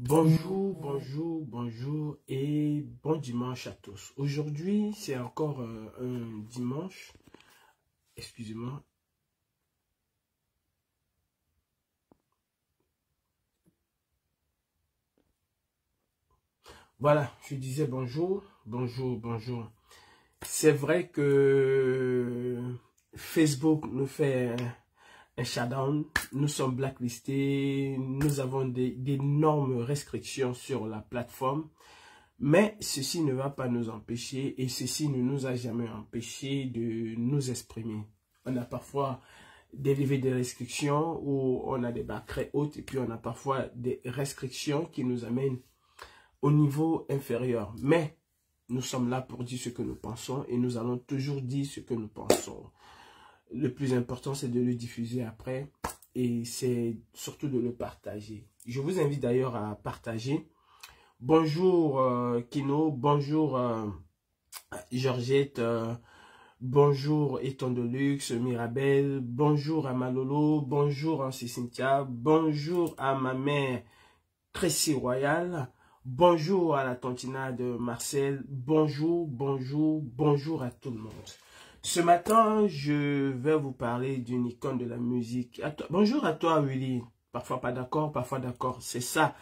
Bonjour, bonjour, bonjour et bon dimanche à tous. Aujourd'hui, c'est encore un dimanche. Excusez-moi. Voilà, je disais bonjour, bonjour, bonjour. C'est vrai que Facebook nous fait un shutdown. Nous sommes blacklistés. Nous avons d'énormes restrictions sur la plateforme. Mais ceci ne va pas nous empêcher et ceci ne nous a jamais empêché de nous exprimer. On a parfois des restrictions où on a des barres très hautes et puis on a parfois des restrictions qui nous amènent au niveau inférieur. Mais nous sommes là pour dire ce que nous pensons et nous allons toujours dire ce que nous pensons. Le plus important, c'est de le diffuser après et c'est surtout de le partager. Je vous invite d'ailleurs à partager. Bonjour Kino, bonjour Georgette, bonjour Eton de Luxe, Mirabel, bonjour à Malolo, bonjour à Cynthia, bonjour à ma mère Crécy Royal, bonjour à la tantina de Marcel, bonjour, bonjour, bonjour à tout le monde. Ce matin, je vais vous parler d'une icône de la musique. Bonjour à toi Willy, parfois pas d'accord, parfois d'accord, c'est ça.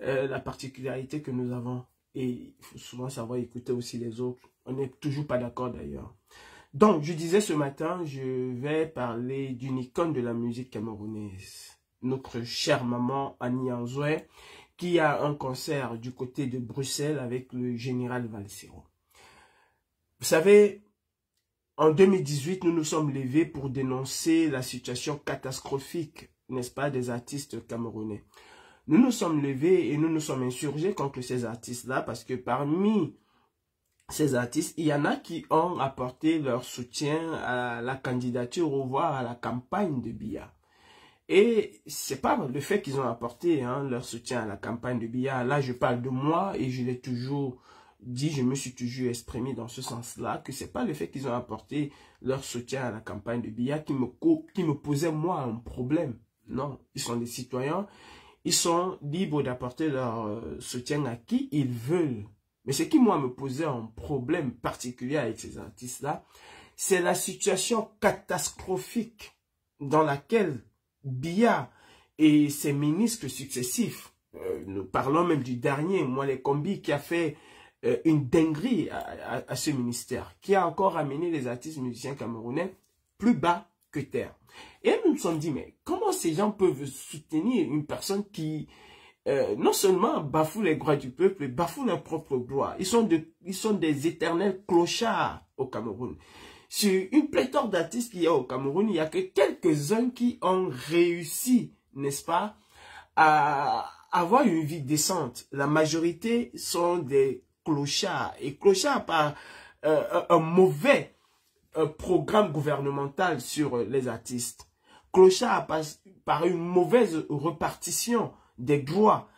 La particularité que nous avons, et il faut souvent savoir écouter aussi les autres, on n'est toujours pas d'accord d'ailleurs. Donc, je disais ce matin, je vais parler d'une icône de la musique camerounaise, notre chère maman Annie Anzoué, qui a un concert du côté de Bruxelles avec le général Valsero. Vous savez, en 2018, nous nous sommes levés pour dénoncer la situation catastrophique, n'est-ce pas, des artistes camerounais. Nous nous sommes levés et nous nous sommes insurgés contre ces artistes-là parce que parmi ces artistes, il y en a qui ont apporté leur soutien à la candidature ou voire à la campagne de Biya. Et c'est pas le fait qu'ils ont apporté leur soutien à la campagne de Biya. Là, je parle de moi et je l'ai toujours dit, je me suis toujours exprimé dans ce sens-là, que c'est pas le fait qu'ils ont apporté leur soutien à la campagne de Biya qui me posait moi un problème. Non, ils sont des citoyens. Ils sont libres d'apporter leur soutien à qui ils veulent. Mais ce qui, moi, me posait un problème particulier avec ces artistes-là, c'est la situation catastrophique dans laquelle Biya et ses ministres successifs, nous parlons même du dernier, Moale Kombi, qui a fait une dinguerie à ce ministère, qui a encore amené les artistes musiciens camerounais plus bas que terre. Et nous nous sommes dit, mais comment ces gens peuvent soutenir une personne qui, non seulement bafoue les droits du peuple, bafoue leurs propres droits. Ils sont des éternels clochards au Cameroun. Sur une pléthore d'artistes qu'il y a au Cameroun, il n'y a que quelques-uns qui ont réussi, n'est-ce pas, à avoir une vie décente. La majorité sont des clochards. Et clochards par un mauvais programme gouvernemental sur les artistes. Clochard par une mauvaise répartition des droits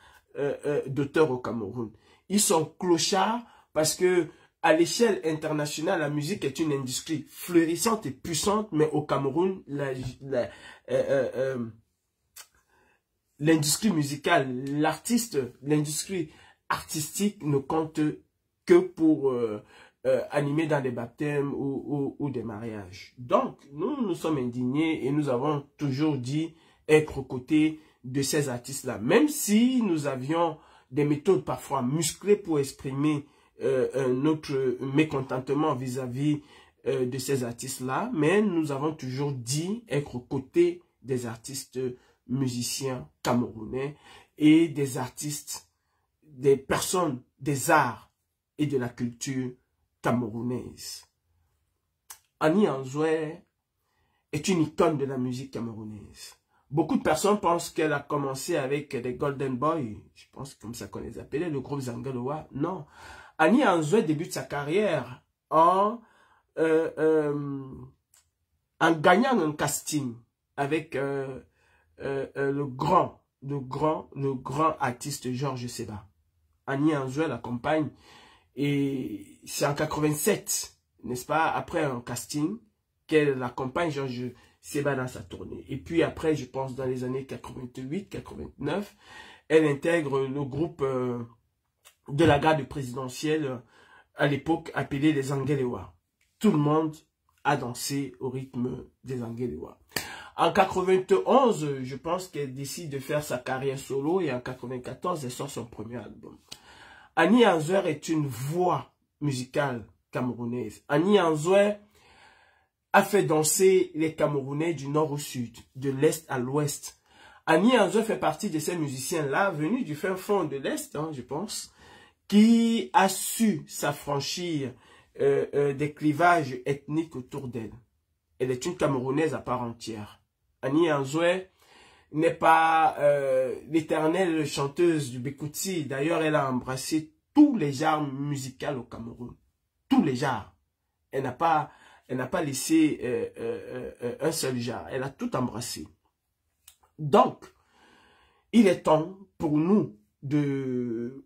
d'auteur au Cameroun. Ils sont clochards parce que à l'échelle internationale, la musique est une industrie fleurissante et puissante, mais au Cameroun, l'industrie musicale, l'industrie artistique ne compte que pour animés dans des baptêmes ou des mariages. Donc, nous nous sommes indignés et nous avons toujours dit être aux côtés de ces artistes-là. Même si nous avions des méthodes parfois musclées pour exprimer notre mécontentement vis-à-vis de ces artistes-là, mais nous avons toujours dit être aux côtés des artistes musiciens camerounais et des artistes, des personnes des arts et de la culture camerounaise. Annie Anzoué est une icône de la musique camerounaise. Beaucoup de personnes pensent qu'elle a commencé avec des Golden Boys, je pense comme ça qu'on les appelait, le groupe Zangaloa. Non. Annie Anzoué débute sa carrière en gagnant un casting avec le grand artiste Georges Seba. Annie Anzoué l'accompagne. Et c'est en 87, n'est-ce pas, après un casting, qu'elle accompagne Georges s'est bat dans sa tournée. Et puis après, je pense dans les années 88-89, elle intègre le groupe de la garde présidentielle à l'époque appelé les Angelewa. Tout le monde a dansé au rythme des Angelewa. En 91, je pense qu'elle décide de faire sa carrière solo et en 94, elle sort son premier album. Annie Anzouer est une voix musicale camerounaise. Annie Anzouer a fait danser les Camerounais du nord au sud, de l'est à l'ouest. Annie Anzouer fait partie de ces musiciens-là, venus du fin fond de l'est, hein, je pense, qui a su s'affranchir des clivages ethniques autour d'elle. Elle est une Camerounaise à part entière. Annie Anzouer n'est pas l'éternelle chanteuse du Bekouti. D'ailleurs, elle a embrassé tous les genres musicaux au Cameroun. Tous les genres. Elle n'a pas laissé un seul genre. Elle a tout embrassé. Donc, il est temps pour nous de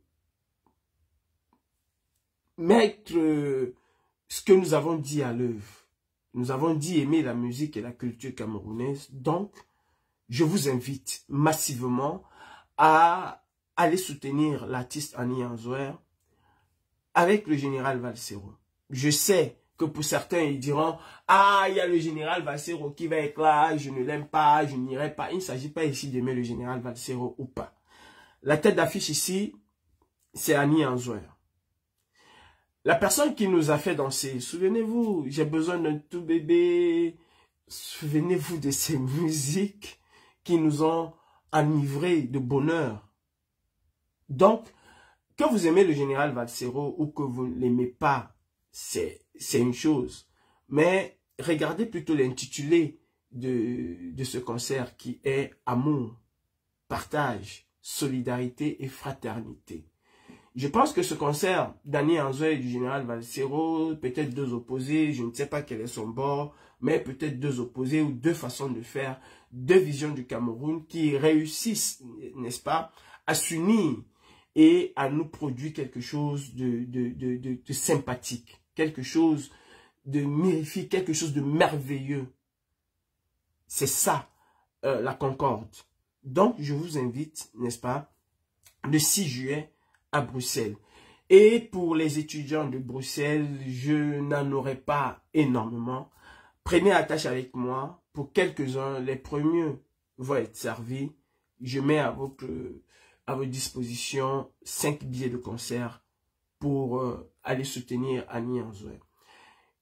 mettre ce que nous avons dit à l'œuvre. Nous avons dit aimer la musique et la culture camerounaise. Donc, je vous invite massivement à aller soutenir l'artiste Annie Anzouer avec le général Valsero. Je sais que pour certains, ils diront « Ah, il y a le général Valsero qui va être là, je ne l'aime pas, je n'irai pas. » Il ne s'agit pas ici d'aimer le général Valsero ou pas. La tête d'affiche ici, c'est Annie Anzouer. La personne qui nous a fait danser, souvenez-vous, j'ai besoin d'un tout bébé. Souvenez-vous de ces musiques qui nous ont enivrés de bonheur. Donc, que vous aimez le général Valsero ou que vous ne l'aimez pas, c'est une chose. Mais regardez plutôt l'intitulé de ce concert qui est amour, partage, solidarité et fraternité. Je pense que ce concert d'Annie Anzouer et du général Valsero, peut-être deux opposés, je ne sais pas quel est son bord, mais peut-être deux opposés ou deux façons de faire, deux visions du Cameroun qui réussissent, n'est-ce pas, à s'unir et à nous produire quelque chose de sympathique, quelque chose de mirifique, quelque chose de merveilleux. C'est ça, la concorde. Donc, je vous invite, n'est-ce pas, le 6 juillet, à Bruxelles. Et pour les étudiants de Bruxelles, je n'en aurai pas énormément. Prenez attache avec moi. Pour quelques-uns, les premiers vont être servis. Je mets à votre disposition 5 billets de concert pour aller soutenir Annie Anzouer.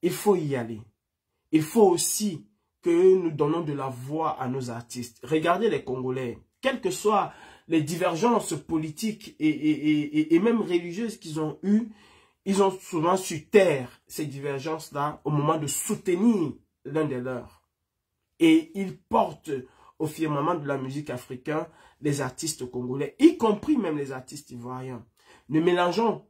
Il faut y aller. Il faut aussi que nous donnons de la voix à nos artistes. Regardez les Congolais, quelles que soient les divergences politiques et même religieuses qu'ils ont eues, ils ont souvent su taire ces divergences-là au moment de soutenir l'un des leurs. Et ils portent au firmament de la musique africaine les artistes congolais, y compris même les artistes ivoiriens. Ne mélangeons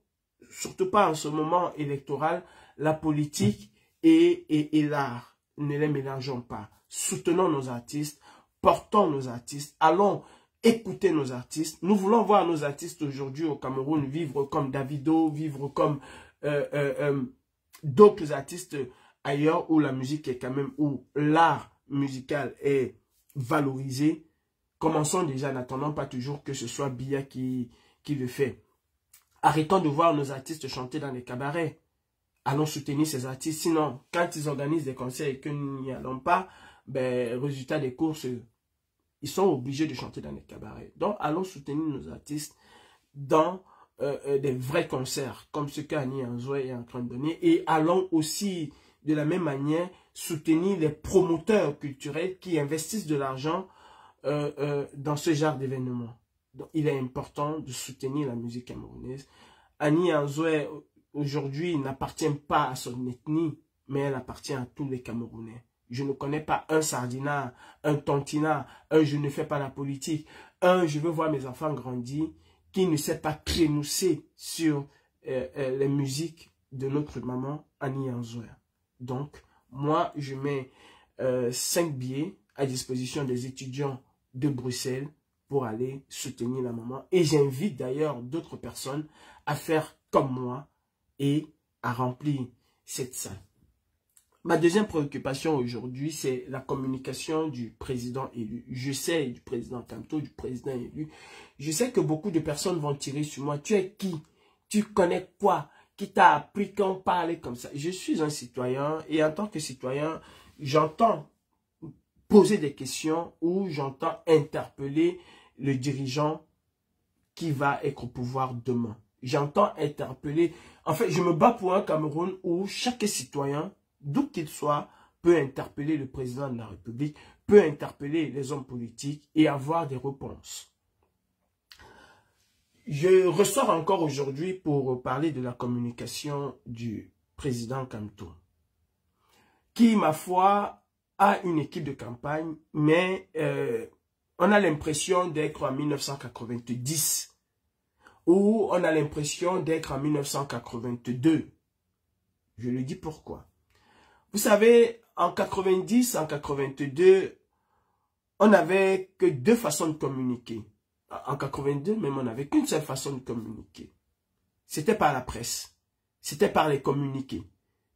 surtout pas en ce moment électoral la politique et l'art. Ne les mélangeons pas. Soutenons nos artistes, portons nos artistes, allons écouter nos artistes. Nous voulons voir nos artistes aujourd'hui au Cameroun vivre comme Davido, vivre comme d'autres artistes ailleurs où la musique est quand même, où l'art musical est valorisé. Commençons déjà, n'attendons pas toujours que ce soit Bia qui le fait. Arrêtons de voir nos artistes chanter dans les cabarets. Allons soutenir ces artistes. Sinon, quand ils organisent des concerts et que nous n'y allons pas, ben, résultat des courses, ils sont obligés de chanter dans les cabarets. Donc, allons soutenir nos artistes dans des vrais concerts, comme ce qu'Annie Anzouer est en train de donner. Et allons aussi, de la même manière, soutenir les promoteurs culturels qui investissent de l'argent dans ce genre d'événements. Donc, il est important de soutenir la musique camerounaise. Annie Anzouer, aujourd'hui, n'appartient pas à son ethnie, mais elle appartient à tous les Camerounais. Je ne connais pas un Sardinat, un Tontina, un je ne fais pas la politique, un je veux voir mes enfants grandir, qui ne sait pas crénousser sur les musiques de notre maman Annie Anzouer. Donc, moi, je mets 5 billets à disposition des étudiants de Bruxelles pour aller soutenir la maman. Et j'invite d'ailleurs d'autres personnes à faire comme moi et à remplir cette salle. Ma deuxième préoccupation aujourd'hui, c'est la communication du président élu. Je sais, du président Kamto, du président élu. Je sais que beaucoup de personnes vont tirer sur moi. Tu es qui? Tu connais quoi? Qui t'a appris qu'on parlait comme ça? Je suis un citoyen et en tant que citoyen, j'entends poser des questions ou j'entends interpeller le dirigeant qui va être au pouvoir demain. J'entends interpeller. En fait, je me bats pour un Cameroun où chaque citoyen, d'où qu'il soit, peut interpeller le président de la République, peut interpeller les hommes politiques et avoir des réponses. Je ressors encore aujourd'hui pour parler de la communication du président Kamto, qui, ma foi, a une équipe de campagne, mais on a l'impression d'être en 1990, ou on a l'impression d'être en 1982. Je le dis pourquoi. Vous savez, en 90, en 82, on n'avait que deux façons de communiquer. En 82, même, on n'avait qu'une seule façon de communiquer. C'était par la presse. C'était par les communiqués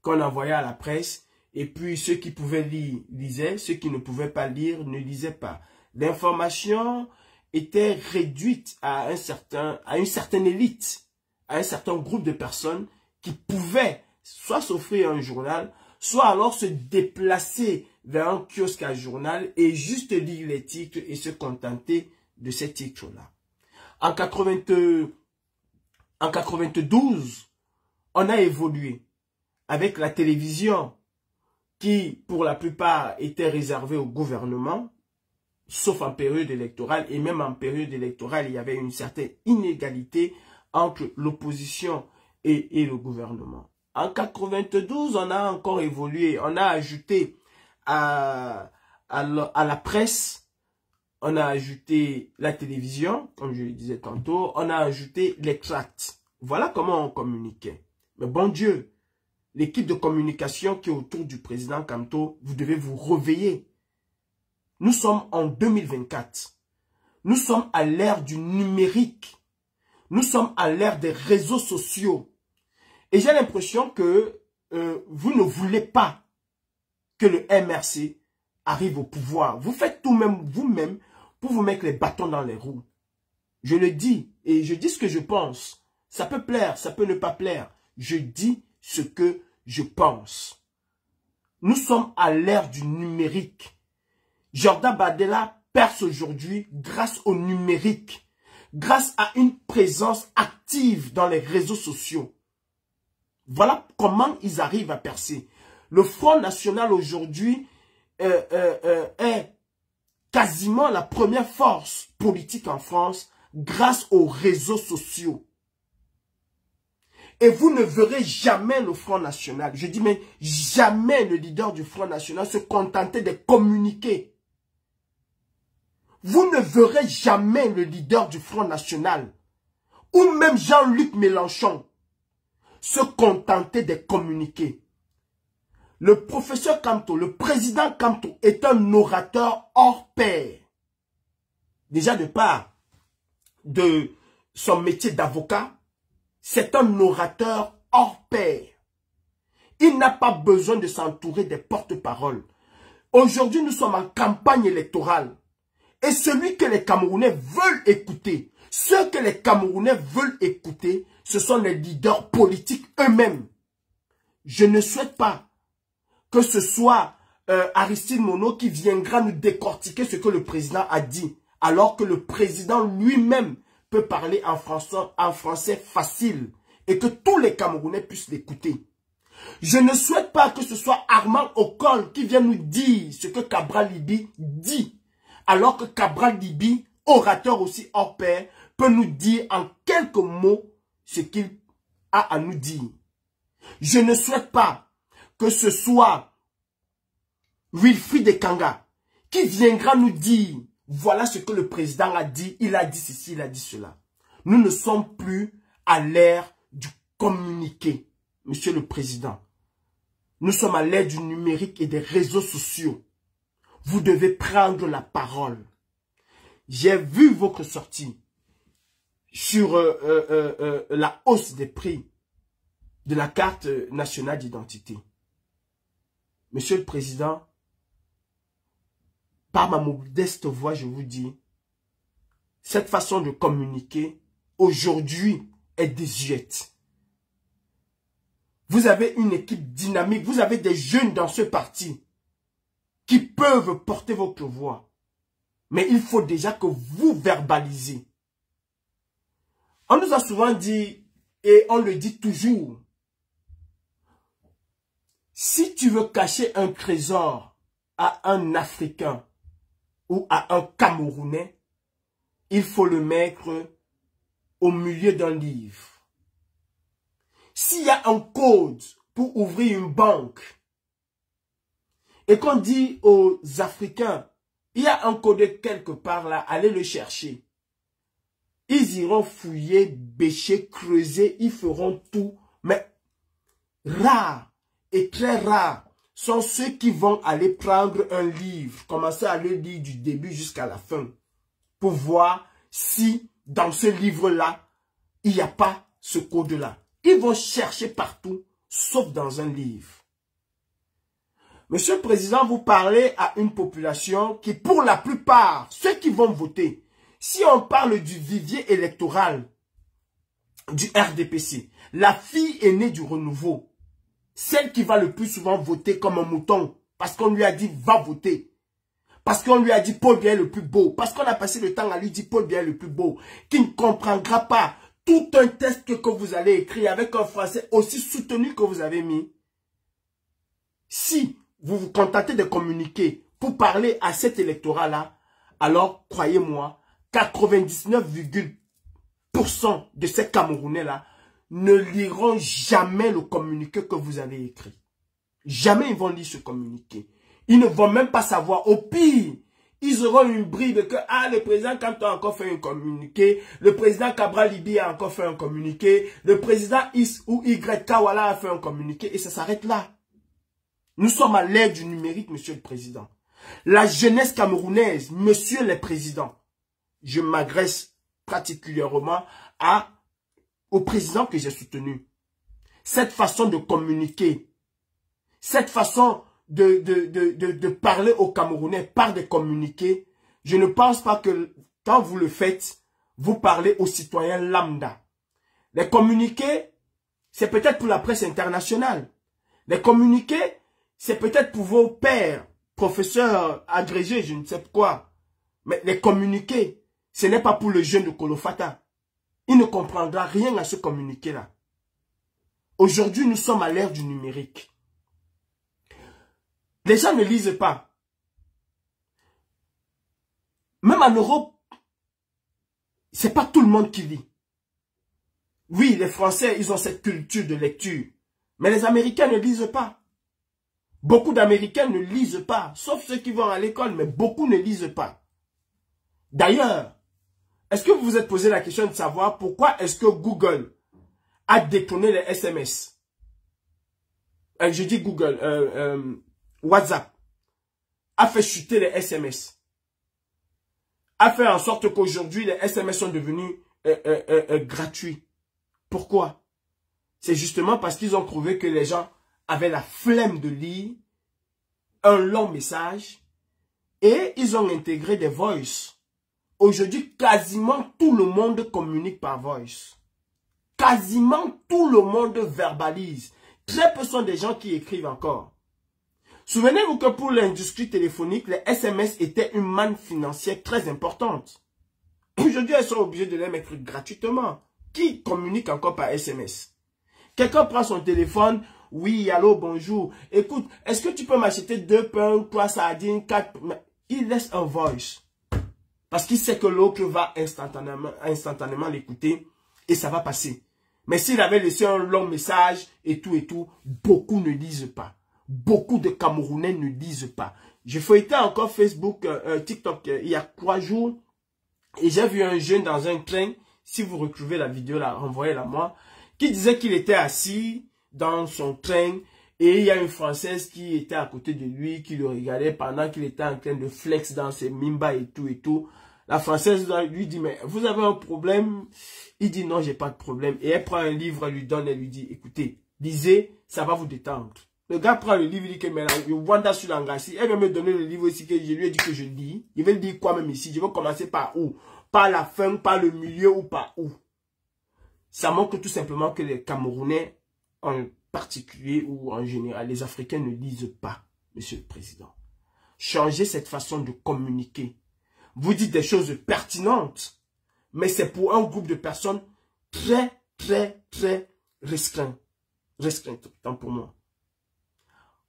qu'on envoyait à la presse. Et puis, ceux qui pouvaient lire, lisaient. Ceux qui ne pouvaient pas lire, ne lisaient pas. L'information était réduite à une certaine élite, à un certain groupe de personnes qui pouvaient soit s'offrir un journal, soit alors se déplacer vers un kiosque à journal et juste lire les titres et se contenter de ces titres-là. En 92, on a évolué avec la télévision qui, pour la plupart, était réservée au gouvernement, sauf en période électorale. Et même en période électorale, il y avait une certaine inégalité entre l'opposition et le gouvernement. En 92, on a encore évolué. On a ajouté à la presse, on a ajouté la télévision, comme je le disais tantôt. On a ajouté les tracts. Voilà comment on communiquait. Mais bon Dieu, l'équipe de communication qui est autour du président Kamto, vous devez vous réveiller. Nous sommes en 2024. Nous sommes à l'ère du numérique. Nous sommes à l'ère des réseaux sociaux. Et j'ai l'impression que vous ne voulez pas que le MRC arrive au pouvoir. Vous faites tout même vous-même pour vous mettre les bâtons dans les roues. Je le dis et je dis ce que je pense. Ça peut plaire, ça peut ne pas plaire. Je dis ce que je pense. Nous sommes à l'ère du numérique. Jordan Bardella perce aujourd'hui grâce au numérique, grâce à une présence active dans les réseaux sociaux. Voilà comment ils arrivent à percer. Le Front National aujourd'hui est quasiment la première force politique en France grâce aux réseaux sociaux. Et vous ne verrez jamais le Front National, je dis mais jamais le leader du Front National se contenter de communiquer. Vous ne verrez jamais le leader du Front National, ou même Jean-Luc Mélenchon, se contenter de communiquer. Le professeur Kamto, le président Kamto, est un orateur hors pair. Déjà de part de son métier d'avocat, c'est un orateur hors pair. Il n'a pas besoin de s'entourer des porte-paroles. Aujourd'hui, nous sommes en campagne électorale. Et celui que les Camerounais veulent écouter, ceux que les Camerounais veulent écouter, ce sont les leaders politiques eux-mêmes. Je ne souhaite pas que ce soit Aristide Mono qui viendra nous décortiquer ce que le président a dit, alors que le président lui-même peut parler en français facile et que tous les Camerounais puissent l'écouter. Je ne souhaite pas que ce soit Armand Okol qui vienne nous dire ce que Cabral Libi dit, alors que Cabral Libi, orateur aussi hors pair, peut nous dire en quelques mots ce qu'il a à nous dire. Je ne souhaite pas que ce soit Wilfried Ekanga qui viendra nous dire voilà ce que le président a dit, il a dit ceci, il a dit cela. Nous ne sommes plus à l'ère du communiqué, monsieur le président. Nous sommes à l'ère du numérique et des réseaux sociaux. Vous devez prendre la parole. J'ai vu votre sortie sur la hausse des prix de la carte nationale d'identité. Monsieur le Président, par ma modeste voix, je vous dis, cette façon de communiquer, aujourd'hui, est désuète. Vous avez une équipe dynamique, vous avez des jeunes dans ce parti qui peuvent porter votre voix. Mais il faut déjà que vous verbalisez. On nous a souvent dit, et on le dit toujours, si tu veux cacher un trésor à un Africain ou à un Camerounais, il faut le mettre au milieu d'un livre. S'il y a un code pour ouvrir une banque et qu'on dit aux Africains, il y a un code quelque part là, allez le chercher. Ils iront fouiller, bêcher, creuser, ils feront tout. Mais rares et très rares sont ceux qui vont aller prendre un livre, commencer à le lire du début jusqu'à la fin, pour voir si dans ce livre-là, il n'y a pas ce code-là. Ils vont chercher partout, sauf dans un livre. Monsieur le Président, vous parlez à une population qui, pour la plupart, ceux qui vont voter, si on parle du vivier électoral du RDPC, la fille aînée du renouveau, celle qui va le plus souvent voter comme un mouton, parce qu'on lui a dit va voter, parce qu'on lui a dit Paul Biya est le plus beau, parce qu'on a passé le temps à lui dire Paul Biya est le plus beau, qui ne comprendra pas tout un texte que vous allez écrire avec un français aussi soutenu que vous avez mis. Si vous vous contentez de communiquer pour parler à cet électorat-là, alors croyez-moi, 99% de ces Camerounais-là ne liront jamais le communiqué que vous avez écrit. Jamais ils vont lire ce communiqué. Ils ne vont même pas savoir. Au pire, ils auront une bribe que le président Kanto a encore fait un communiqué, le président Cabral Libi a encore fait un communiqué, le président X ou Y Kawala a fait un communiqué et ça s'arrête là. Nous sommes à l'ère du numérique, monsieur le président. La jeunesse camerounaise, monsieur le président, je m'adresse particulièrement au président que j'ai soutenu. Cette façon de communiquer, cette façon de parler aux Camerounais par des communiqués, je ne pense pas que quand vous le faites, vous parlez aux citoyens lambda. Les communiqués, c'est peut-être pour la presse internationale. Les communiqués, c'est peut-être pour vos pairs, professeurs, agrégés, je ne sais quoi. Mais les communiqués, ce n'est pas pour le jeune de Kolofata. Il ne comprendra rien à ce communiqué-là. Aujourd'hui, nous sommes à l'ère du numérique. Les gens ne lisent pas. Même en Europe, c'est pas tout le monde qui lit. Oui, les Français, ils ont cette culture de lecture. Mais les Américains ne lisent pas. Beaucoup d'Américains ne lisent pas, sauf ceux qui vont à l'école, mais beaucoup ne lisent pas. D'ailleurs, est-ce que vous vous êtes posé la question de savoir pourquoi est-ce que Google a détourné les SMS? Je dis Google, WhatsApp a fait chuter les SMS. A fait en sorte qu'aujourd'hui, les SMS sont devenus gratuits. Pourquoi? C'est justement parce qu'ils ont trouvé que les gens avaient la flemme de lire un long message et ils ont intégré des voice. Aujourd'hui, quasiment tout le monde communique par voice. Quasiment tout le monde verbalise. Très peu sont des gens qui écrivent encore. Souvenez-vous que pour l'industrie téléphonique, les SMS étaient une manne financière très importante. Aujourd'hui, elles sont obligées de les mettre gratuitement. Qui communique encore par SMS? Quelqu'un prend son téléphone, oui, allô, bonjour. Écoute, est-ce que tu peux m'acheter 2 pains, 3 sardines, 4... Il laisse un voice. Parce qu'il sait que l'autre va instantanément l'écouter et ça va passer. Mais s'il avait laissé un long message et tout, beaucoup ne lisent pas. Beaucoup de Camerounais ne lisent pas. J'ai feuilleté encore Facebook, TikTok il y a 3 jours et j'ai vu un jeune dans un train. Si vous retrouvez la vidéo là, renvoyez-la moi. Qui disait qu'il était assis dans son train et il y a une Française qui était à côté de lui, qui le regardait pendant qu'il était en train de flex dans ses mimba et tout. La Française lui dit, mais vous avez un problème? Il dit, non, j'ai pas de problème. Et elle prend un livre, elle lui donne, elle lui dit, écoutez, lisez, ça va vous détendre. Le gars prend le livre, il dit que mais je vois sur l'angassi. Elle va me donner le livre aussi que je lui ai dit que je lis. Il va le dire quoi même ici? Je vais commencer par où? Par la fin, par le milieu ou par où? Ça montre tout simplement que les Camerounais en particulier ou en général, les Africains ne lisent pas, Monsieur le Président. Changez cette façon de communiquer. Vous dites des choses pertinentes, mais c'est pour un groupe de personnes très restreint. Restreint, tant pour moi.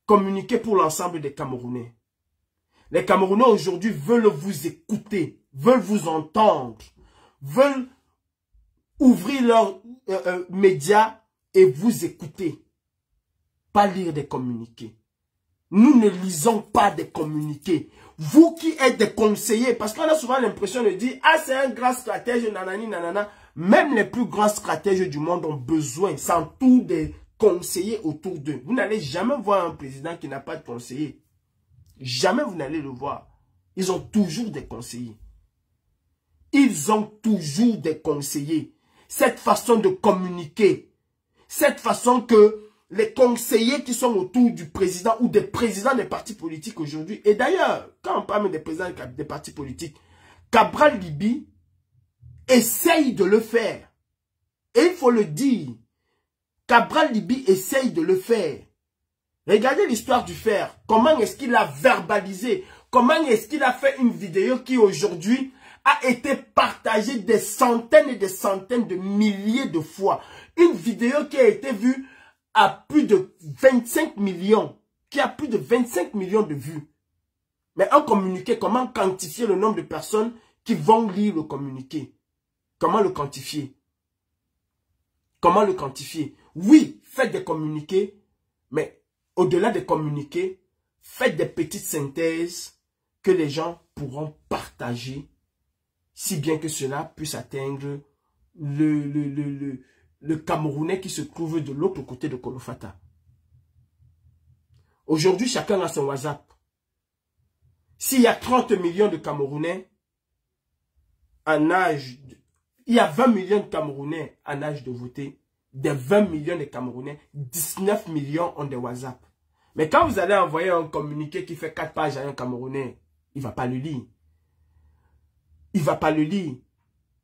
Communiquez pour l'ensemble des Camerounais. Les Camerounais aujourd'hui veulent vous écouter, veulent vous entendre, veulent ouvrir leurs médias et vous écouter. Pas lire des communiqués. Nous ne lisons pas des communiqués. Vous qui êtes des conseillers, parce qu'on a souvent l'impression de dire, ah c'est un grand stratège, nanani, nanana. Même les plus grands stratèges du monde ont besoin, s'entourent des conseillers autour d'eux. Vous n'allez jamais voir un président qui n'a pas de conseillers. Jamais vous n'allez le voir. Ils ont toujours des conseillers. Ils ont toujours des conseillers. Cette façon de communiquer, cette façon que les conseillers qui sont autour du président ou des présidents des partis politiques aujourd'hui, et d'ailleurs, quand on parle des présidents des partis politiques, Cabral Libi essaye de le faire. Et il faut le dire, Cabral Libi essaye de le faire. Regardez l'histoire du fer. Comment est-ce qu'il a verbalisé? Comment est-ce qu'il a fait une vidéo qui aujourd'hui a été partagée des centaines et des centaines de milliers de fois? Une vidéo qui a été vue à plus de 25 millions. Qui a plus de 25 millions de vues. Mais un communiqué, comment quantifier le nombre de personnes qui vont lire le communiqué? Comment le quantifier? Comment le quantifier? Oui, faites des communiqués, mais au-delà des communiqués, faites des petites synthèses que les gens pourront partager, si bien que cela puisse atteindre le Camerounais qui se trouve de l'autre côté de Kolofata. Aujourd'hui, chacun a son WhatsApp. S'il y a 30 millions de Camerounais en âge... Il y a 20 millions de Camerounais en âge de voter. Des 20 millions de Camerounais, 19 millions ont des WhatsApp. Mais quand vous allez envoyer un communiqué qui fait 4 pages à un Camerounais, il ne va pas le lire. Il ne va pas le lire.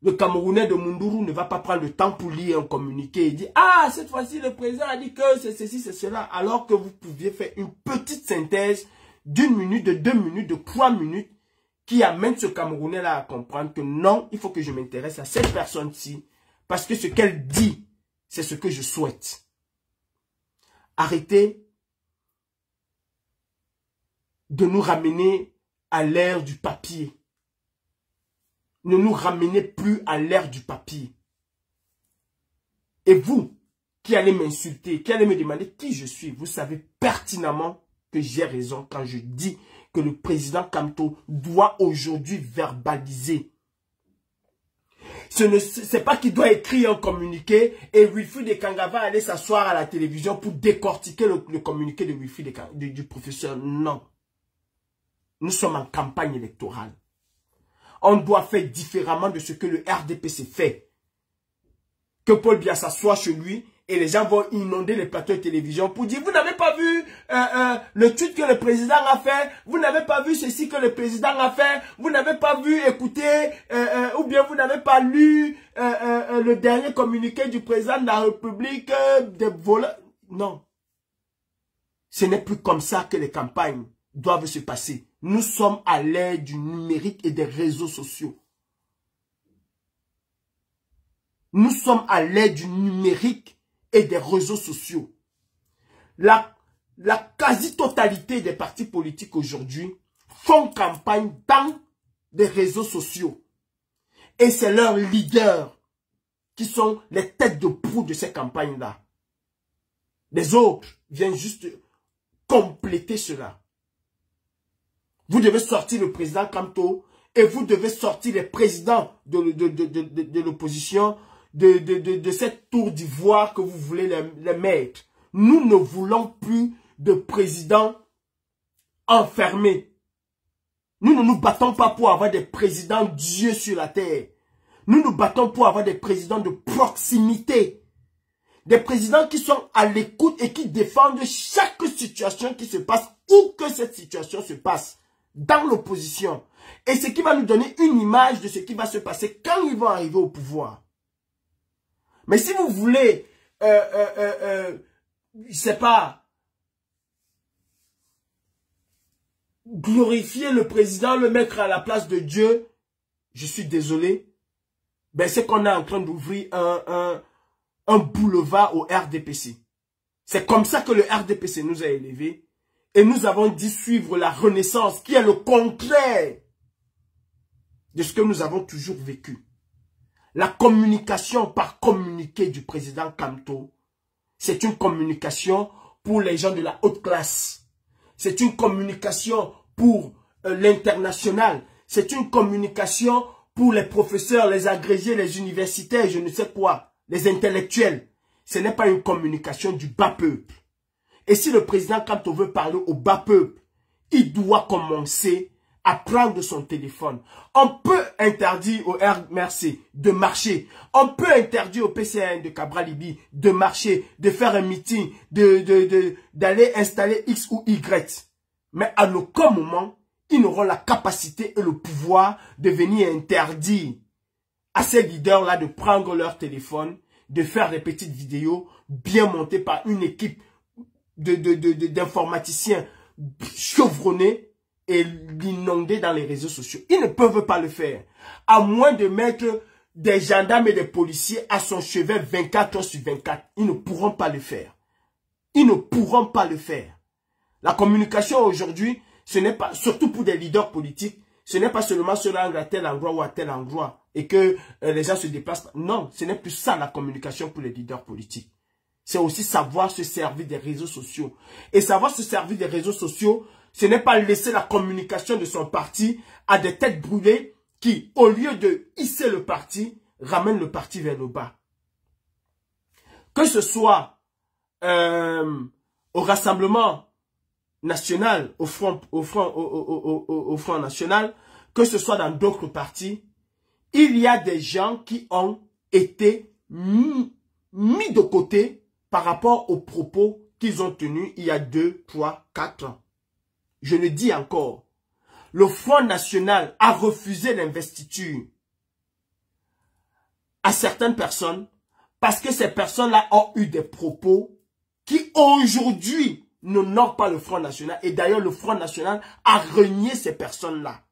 Le Camerounais de Munduru ne va pas prendre le temps pour lire un communiqué et dire « Ah, cette fois-ci, le président a dit que c'est ceci, c'est cela. » Alors que vous pouviez faire une petite synthèse d'1 minute, de 2 minutes, de 3 minutes qui amène ce Camerounais-là à comprendre que non, il faut que je m'intéresse à cette personne-ci parce que ce qu'elle dit, c'est ce que je souhaite. Arrêtez de nous ramener à l'ère du papier. Ne nous ramenez plus à l'ère du papier. Et vous, qui allez m'insulter, qui allez me demander qui je suis, vous savez pertinemment que j'ai raison quand je dis que le président Kamto doit aujourd'hui verbaliser. Ce n'est pas qu'il doit écrire un communiqué et Wilfried Ekanga va aller s'asseoir à la télévision pour décortiquer le communiqué de Wilfried du professeur. Non. Nous sommes en campagne électorale. On doit faire différemment de ce que le RDPC fait. Que Paul Biya s'assoie chez lui et les gens vont inonder les plateaux de télévision pour dire « Vous n'avez pas vu le tweet que le président a fait, vous n'avez pas vu ceci que le président a fait, vous n'avez pas vu, écoutez, ou bien vous n'avez pas lu le dernier communiqué du président de la République des voleurs. » Non. Ce n'est plus comme ça que les campagnes doivent se passer. Nous sommes à l'ère du numérique et des réseaux sociaux. Nous sommes à l'ère du numérique et des réseaux sociaux. La quasi-totalité des partis politiques aujourd'hui font campagne dans des réseaux sociaux. Et c'est leurs leaders qui sont les têtes de proue de ces campagnes-là. Les autres viennent juste compléter cela. Vous devez sortir le président Kamto et vous devez sortir les présidents de l'opposition de cette tour d'ivoire que vous voulez les mettre. Nous ne voulons plus de présidents enfermés. Nous ne nous battons pas pour avoir des présidents Dieu sur la terre. Nous nous battons pour avoir des présidents de proximité. Des présidents qui sont à l'écoute et qui défendent chaque situation qui se passe, où que cette situation se passe, dans l'opposition. Et ce qui va nous donner une image de ce qui va se passer quand ils vont arriver au pouvoir. Mais si vous voulez, je sais pas, glorifier le président, le mettre à la place de Dieu, je suis désolé, ben c'est qu'on est en train d'ouvrir un boulevard au RDPC. C'est comme ça que le RDPC nous a élevés. Et nous avons dit suivre la renaissance, qui est le contraire de ce que nous avons toujours vécu. La communication par communiqué du président Kamto, c'est une communication pour les gens de la haute classe. C'est une communication pour l'international. C'est une communication pour les professeurs, les agrégés, les universitaires, je ne sais quoi, les intellectuels. Ce n'est pas une communication du bas peuple. Et si le président Kamto veut parler au bas peuple, il doit commencer à prendre son téléphone. On peut interdire au RMRC de marcher. On peut interdire au PCN de Cabral-Libi de marcher, de faire un meeting, d'aller installer X ou Y. Mais à aucun moment, ils n'auront la capacité et le pouvoir de venir interdire à ces leaders-là de prendre leur téléphone, de faire des petites vidéos bien montées par une équipe d'informaticiens chevronnés et l'inonder dans les réseaux sociaux. Ils ne peuvent pas le faire. À moins de mettre des gendarmes et des policiers à son chevet 24 heures sur 24. Ils ne pourront pas le faire. Ils ne pourront pas le faire. La communication aujourd'hui, ce n'est pas, surtout pour des leaders politiques, ce n'est pas seulement se rendre à tel endroit ou à tel endroit et que les gens se déplacent. Non, ce n'est plus ça la communication pour les leaders politiques. C'est aussi savoir se servir des réseaux sociaux. Et savoir se servir des réseaux sociaux, ce n'est pas laisser la communication de son parti à des têtes brûlées qui, au lieu de hisser le parti, ramènent le parti vers le bas. Que ce soit au Rassemblement national, au Front national, que ce soit dans d'autres partis, il y a des gens qui ont été mis de côté par rapport aux propos qu'ils ont tenus il y a 2, 3, 4 ans. Je le dis encore, le Front national a refusé l'investiture à certaines personnes parce que ces personnes-là ont eu des propos qui aujourd'hui n'honorent pas le Front national. Et d'ailleurs, le Front national a renié ces personnes-là.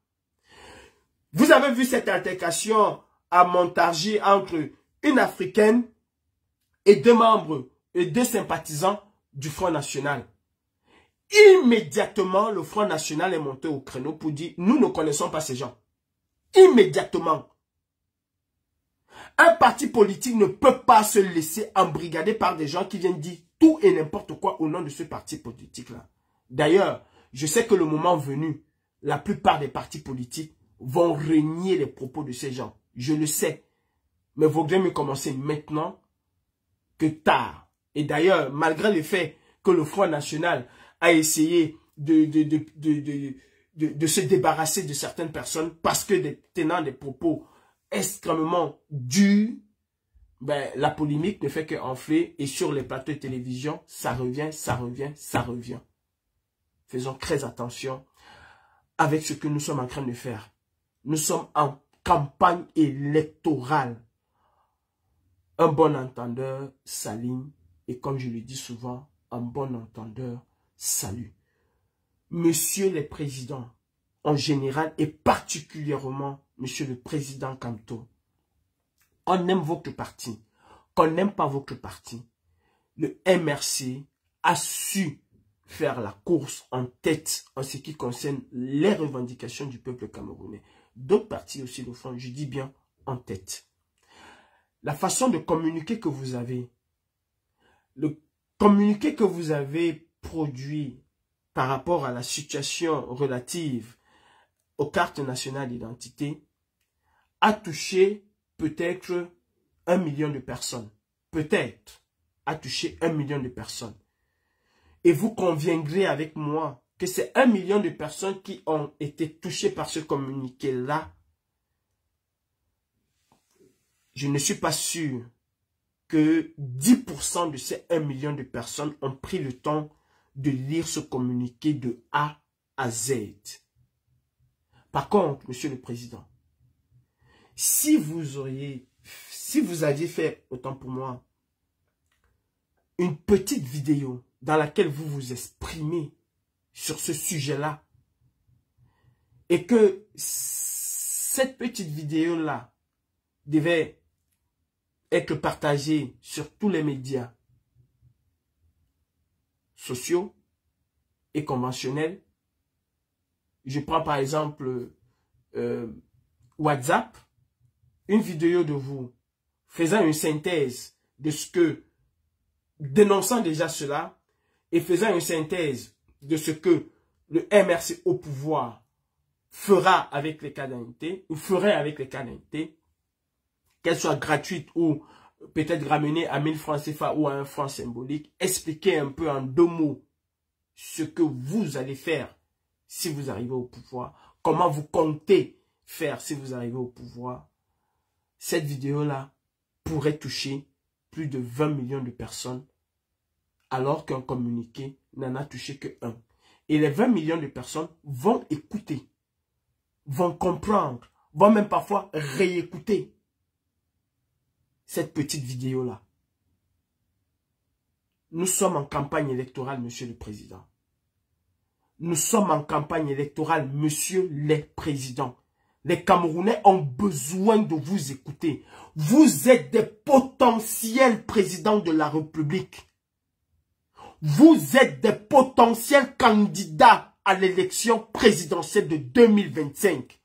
Vous avez vu cette altercation à Montargis entre une Africaine et 2 membres et 2 sympathisants du Front national. Immédiatement, le Front national est monté au créneau pour dire « Nous ne connaissons pas ces gens. » Immédiatement. Un parti politique ne peut pas se laisser embrigader par des gens qui viennent dire tout et n'importe quoi au nom de ce parti politique-là. D'ailleurs, je sais que le moment venu, la plupart des partis politiques vont renier les propos de ces gens. Je le sais. Mais il vaudrait mieux commencer maintenant que tard. Et d'ailleurs, malgré le fait que le Front national a essayé de se débarrasser de certaines personnes parce que des tenants des propos extrêmement durs, ben, la polémique ne fait qu'enfler et sur les plateaux de télévision, ça revient, ça revient, ça revient. Faisons très attention avec ce que nous sommes en train de faire. Nous sommes en campagne électorale. Un bon entendeur s'aligne et comme je le dis souvent, un bon entendeur salue. Monsieur le Président, en général et particulièrement Monsieur le Président Kamto, on aime votre parti, qu'on n'aime pas votre parti, le MRC a su faire la course en tête en ce qui concerne les revendications du peuple camerounais. D'autres partis aussi le font, je dis bien en tête. La façon de communiquer que vous avez, le communiqué que vous avez produit par rapport à la situation relative aux cartes nationales d'identité a touché peut-être 1 million de personnes. Peut-être a touché 1 million de personnes. Et vous conviendrez avec moi que c'est 1 million de personnes qui ont été touchées par ce communiqué-là. Je ne suis pas sûr que 10% de ces 1 million de personnes ont pris le temps de lire ce communiqué de A à Z. Par contre, Monsieur le Président, si vous aviez fait, autant pour moi, une petite vidéo dans laquelle vous vous exprimez sur ce sujet-là, et que cette petite vidéo-là devait être partagée sur tous les médias sociaux et conventionnels. Je prends par exemple WhatsApp, une vidéo de vous faisant une synthèse de ce que, dénonçant déjà cela, et faisant une synthèse de ce que le MRC au pouvoir fera avec les cadanités, ou ferait avec les cadanités, qu'elles soient gratuites ou peut-être ramenées à 1000 francs CFA ou à 1 franc symbolique, expliquez un peu en 2 mots ce que vous allez faire si vous arrivez au pouvoir, comment vous comptez faire si vous arrivez au pouvoir. Cette vidéo-là pourrait toucher plus de 20 millions de personnes, alors qu'un communiqué n'en a touché que 1. Et les 20 millions de personnes vont écouter, vont comprendre, vont même parfois réécouter cette petite vidéo-là. Nous sommes en campagne électorale, Monsieur le Président. Nous sommes en campagne électorale, Monsieur le Président. Les Camerounais ont besoin de vous écouter. Vous êtes des potentiels présidents de la République. Vous êtes des potentiels candidats à l'élection présidentielle de 2025.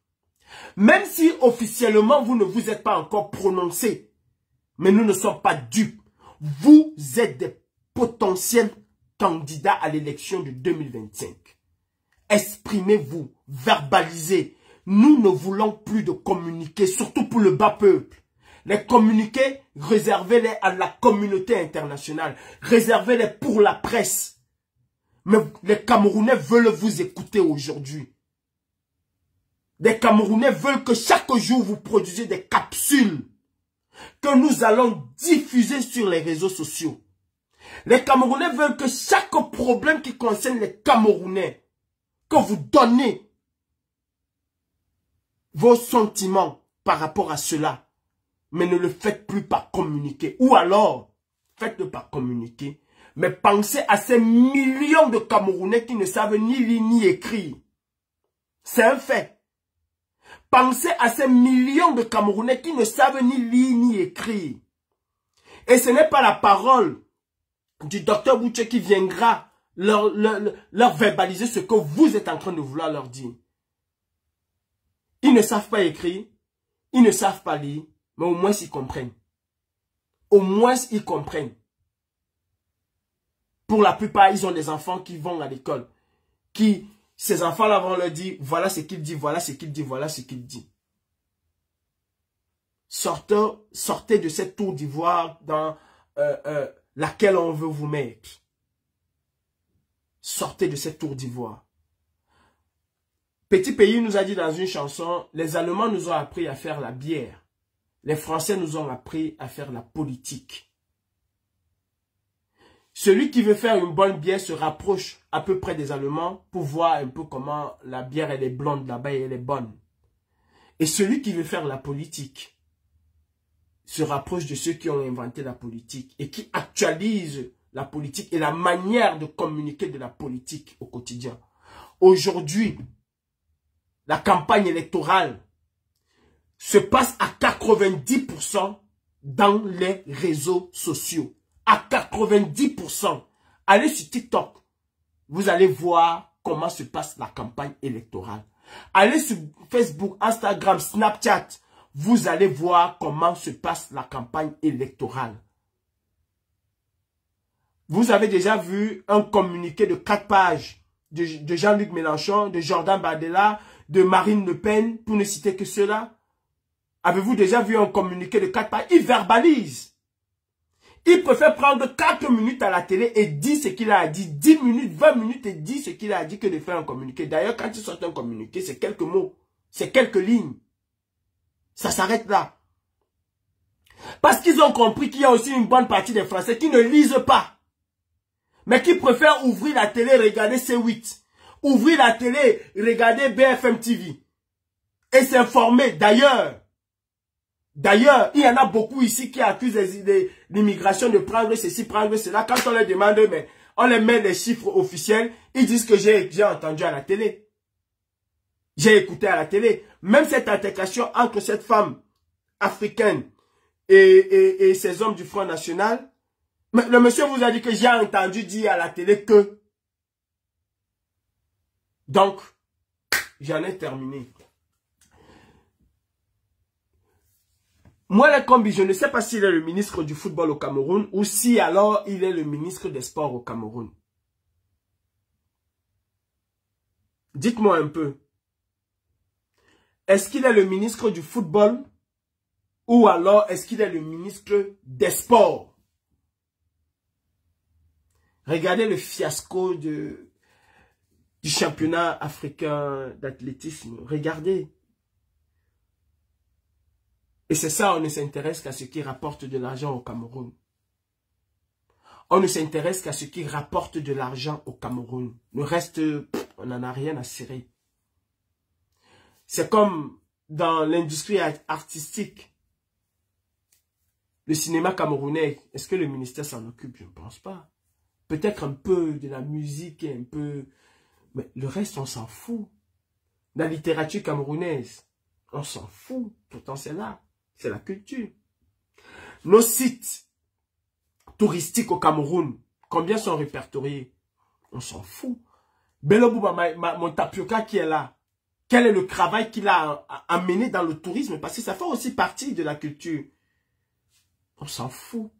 Même si officiellement vous ne vous êtes pas encore prononcé, mais nous ne sommes pas dupes. Vous êtes des potentiels candidats à l'élection de 2025. Exprimez-vous, verbalisez. Nous ne voulons plus de communiqués, surtout pour le bas peuple. Les communiqués, réservez-les à la communauté internationale. Réservez-les pour la presse. Mais les Camerounais veulent vous écouter aujourd'hui. Les Camerounais veulent que chaque jour vous produisez des capsules que nous allons diffuser sur les réseaux sociaux. Les Camerounais veulent que chaque problème qui concerne les Camerounais, que vous donnez vos sentiments par rapport à cela. Mais ne le faites plus par communiqué. Ou alors, faites-le par communiqué. Mais pensez à ces millions de Camerounais qui ne savent ni lire ni écrire. C'est un fait. Pensez à ces millions de Camerounais qui ne savent ni lire ni écrire. Et ce n'est pas la parole du docteur Boucher qui viendra leur verbaliser ce que vous êtes en train de vouloir leur dire. Ils ne savent pas écrire, ils ne savent pas lire, mais au moins ils comprennent. Au moins ils comprennent. Pour la plupart, ils ont des enfants qui vont à l'école. Ces enfants-là vont leur dire, voilà ce qu'il dit, voilà ce qu'il dit, voilà ce qu'il dit. Sortez de cette tour d'ivoire dans laquelle on veut vous mettre. Sortez de cette tour d'ivoire. Petit Pays nous a dit dans une chanson, les Allemands nous ont appris à faire la bière. Les Français nous ont appris à faire la politique. Celui qui veut faire une bonne bière se rapproche à peu près des Allemands pour voir un peu comment la bière elle est blonde là-bas et elle est bonne. Et celui qui veut faire la politique se rapproche de ceux qui ont inventé la politique et qui actualisent la politique et la manière de communiquer de la politique au quotidien. Aujourd'hui, la campagne électorale se passe à 90% dans les réseaux sociaux. À 90%. Allez sur TikTok. Vous allez voir comment se passe la campagne électorale. Allez sur Facebook, Instagram, Snapchat. Vous allez voir comment se passe la campagne électorale. Vous avez déjà vu un communiqué de 4 pages de Jean-Luc Mélenchon, de Jordan Bardella, de Marine Le Pen, pour ne citer que ceux-là? Avez-vous déjà vu un communiqué de 4 pages? Ils verbalisent. Ils préfèrent prendre 4 minutes à la télé et dire ce qu'il a dit. 10 minutes, 20 minutes et dire ce qu'il a dit que de faire un communiqué. D'ailleurs, quand ils sortent un communiqué, c'est quelques mots. C'est quelques lignes. Ça s'arrête là. Parce qu'ils ont compris qu'il y a aussi une bonne partie des Français qui ne lisent pas. Mais qui préfèrent ouvrir la télé, regarder C8. Ouvrir la télé, regarder BFM TV. Et s'informer. D'ailleurs, il y en a beaucoup ici qui accusent l'immigration de prendre ceci, prendre cela. Quand on leur demande, mais on leur met les chiffres officiels, ils disent que j'ai entendu à la télé. J'ai écouté à la télé. Même cette altercation entre cette femme africaine et ces hommes du Front National, le monsieur vous a dit que j'ai entendu dire à la télé que. Donc, j'en ai terminé. Moi, le combi, je ne sais pas s'il est le ministre du football au Cameroun ou si alors il est le ministre des sports au Cameroun. Dites-moi un peu. Est-ce qu'il est le ministre du football ou alors est-ce qu'il est le ministre des sports? Regardez le fiasco du championnat africain d'athlétisme. Regardez. Et c'est ça, on ne s'intéresse qu'à ce qui rapporte de l'argent au Cameroun. On ne s'intéresse qu'à ce qui rapporte de l'argent au Cameroun. Le reste, on n'en a rien à cirer. C'est comme dans l'industrie artistique. Le cinéma camerounais, est-ce que le ministère s'en occupe? Je ne pense pas. Peut-être un peu de la musique et un peu... Mais le reste, on s'en fout. La littérature camerounaise, on s'en fout. Pourtant, c'est là. C'est la culture. Nos sites touristiques au Cameroun, combien sont répertoriés? On s'en fout. Bello Bouba, mon tapioca qui est là, quel est le travail qu'il a amené dans le tourisme? Parce que ça fait aussi partie de la culture. On s'en fout.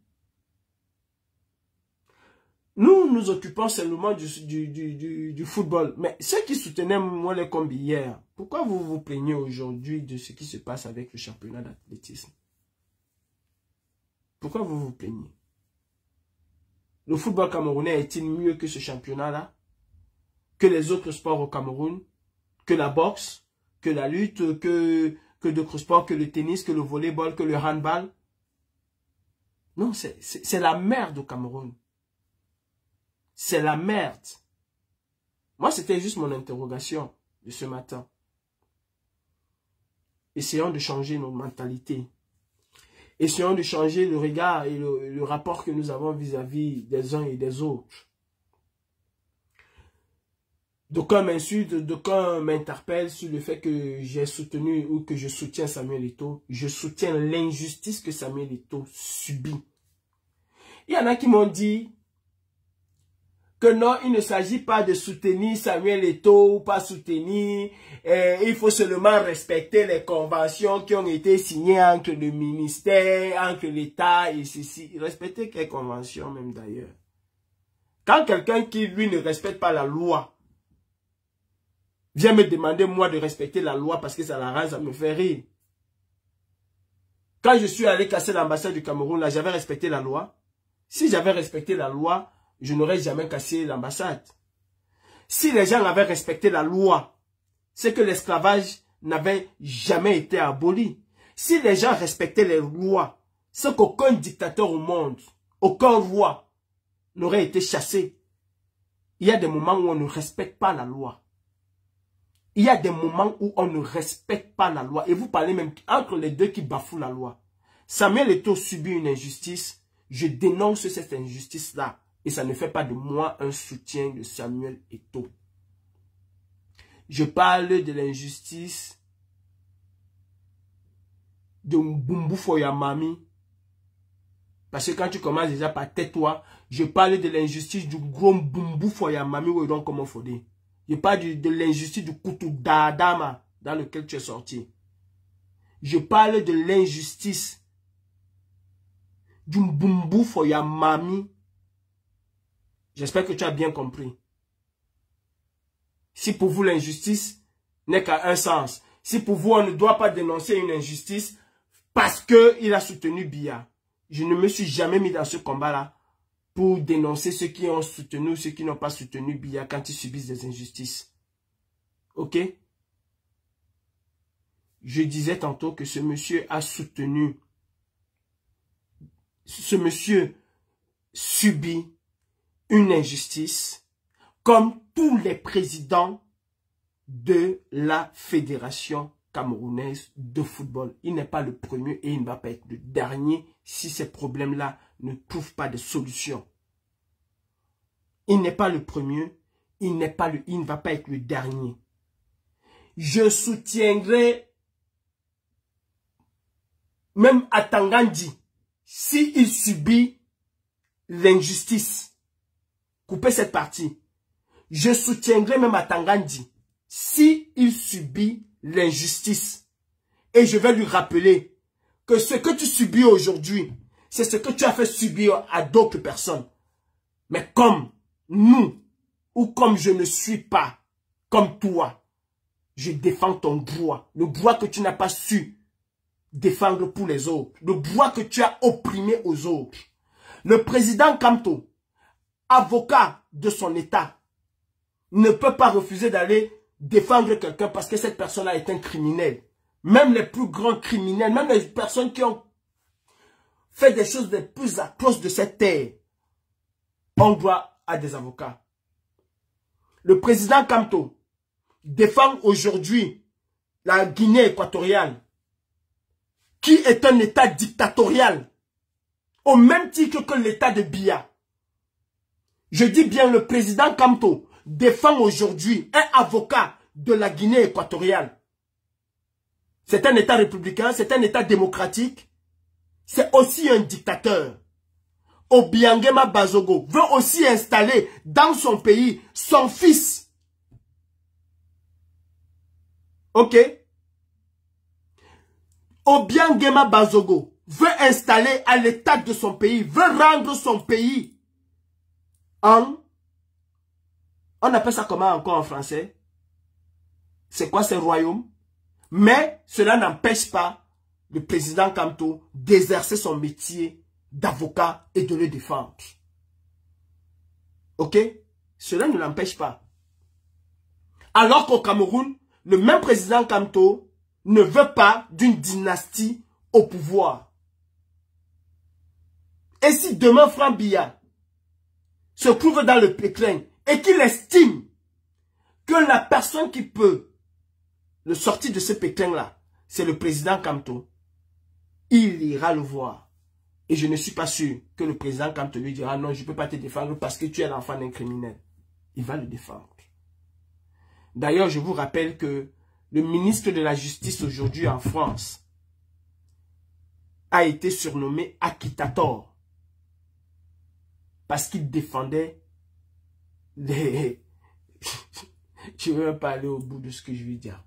Nous nous occupons seulement du football. Mais ceux qui soutenaient moi les combis hier, pourquoi vous vous plaignez aujourd'hui de ce qui se passe avec le championnat d'athlétisme? Pourquoi vous vous plaignez? Le football camerounais est-il mieux que ce championnat-là? Que les autres sports au Cameroun? Que la boxe? Que la lutte? Que d'autres sports? Que le tennis? Que le volleyball? Que le handball? Non, c'est la merde au Cameroun. C'est la merde. Moi, c'était juste mon interrogation de ce matin. Essayons de changer notre mentalité. Essayons de changer le regard et le rapport que nous avons vis-à-vis des uns et des autres. D'aucuns m'insultent, d'aucuns m'interpellent sur le fait que j'ai soutenu ou que je soutiens Samuel Eto'o. Je soutiens l'injustice que Samuel Eto'o subit. Il y en a qui m'ont dit que non, il ne s'agit pas de soutenir Samuel Eto'o ou pas soutenir. Il faut seulement respecter les conventions qui ont été signées entre le ministère, entre l'État et ceci. Respecter quelles conventions même d'ailleurs? Quand quelqu'un qui, lui, ne respecte pas la loi, vient me demander, moi, de respecter la loi parce que ça la rase, ça me fait rire. Quand je suis allé casser l'ambassade du Cameroun, là, j'avais respecté la loi. Si j'avais respecté la loi, je n'aurais jamais cassé l'ambassade. Si les gens avaient respecté la loi, c'est que l'esclavage n'avait jamais été aboli. Si les gens respectaient les lois, c'est qu'aucun dictateur au monde, aucun roi n'aurait été chassé. Il y a des moments où on ne respecte pas la loi. Il y a des moments où on ne respecte pas la loi. Et vous parlez même entre les deux qui bafouent la loi. Samuel Eto'o subit une injustice. Je dénonce cette injustice-là. Et ça ne fait pas de moi un soutien de Samuel Eto'o. Je parle de l'injustice de Mbumbu Foyamami. Parce que quand tu commences déjà par tais-toi, je parle de l'injustice du gros Mbumbu Foyamami ou donc comment faut dire. Je parle de l'injustice du Koutou d'Adama dans lequel tu es sorti. Je parle de l'injustice du Mbumbu Foyamami. J'espère que tu as bien compris. Si pour vous l'injustice n'est qu'à un sens, si pour vous on ne doit pas dénoncer une injustice parce qu'il a soutenu Biya, je ne me suis jamais mis dans ce combat-là pour dénoncer ceux qui ont soutenu ou ceux qui n'ont pas soutenu Biya quand ils subissent des injustices. Ok? Je disais tantôt que ce monsieur a soutenu ce monsieur subit une injustice comme tous les présidents de la Fédération camerounaise de football. Il n'est pas le premier et il ne va pas être le dernier si ces problèmes-là ne trouvent pas de solution. Il n'est pas le premier, il ne va pas être le dernier. Je soutiendrai même à Tangandi s'il subit l'injustice. Coupez cette partie. Je soutiendrai même à Tangandi s'il subit l'injustice. Et je vais lui rappeler que ce que tu subis aujourd'hui, c'est ce que tu as fait subir à d'autres personnes. Mais comme nous, ou comme je ne suis pas comme toi, je défends ton droit. Le droit que tu n'as pas su défendre pour les autres. Le droit que tu as opprimé aux autres. Le président Kamto, avocat de son État, ne peut pas refuser d'aller défendre quelqu'un parce que cette personne-là est un criminel. Même les plus grands criminels, même les personnes qui ont fait des choses les plus atroces de cette terre, ont droit à des avocats. Le président Kamto défend aujourd'hui la Guinée équatoriale, qui est un État dictatorial, au même titre que l'État de Biya. Je dis bien, le président Kamto défend aujourd'hui un avocat de la Guinée équatoriale. C'est un État républicain, c'est un État démocratique, c'est aussi un dictateur. Obiangema Bazogo veut aussi installer dans son pays son fils. Ok? Obiangema Bazogo veut installer à l'état de son pays, veut rendre son pays en... On appelle ça comment encore en français? C'est quoi ce royaume? Mais cela n'empêche pas le président Kamto d'exercer son métier d'avocat et de le défendre. Ok? Cela ne l'empêche pas. Alors qu'au Cameroun, le même président Kamto ne veut pas d'une dynastie au pouvoir. Et si demain Franck Biya se trouve dans le pétrin et qu'il estime que la personne qui peut le sortir de ce pétrin-là, c'est le président Kamto, il ira le voir. Et je ne suis pas sûr que le président Kamto lui dira non, je ne peux pas te défendre parce que tu es l'enfant d'un criminel. Il va le défendre. D'ailleurs, je vous rappelle que le ministre de la Justice aujourd'hui en France a été surnommé Akitator parce qu'il défendait les... Je ne vais même pas aller au bout de ce que je vais dire.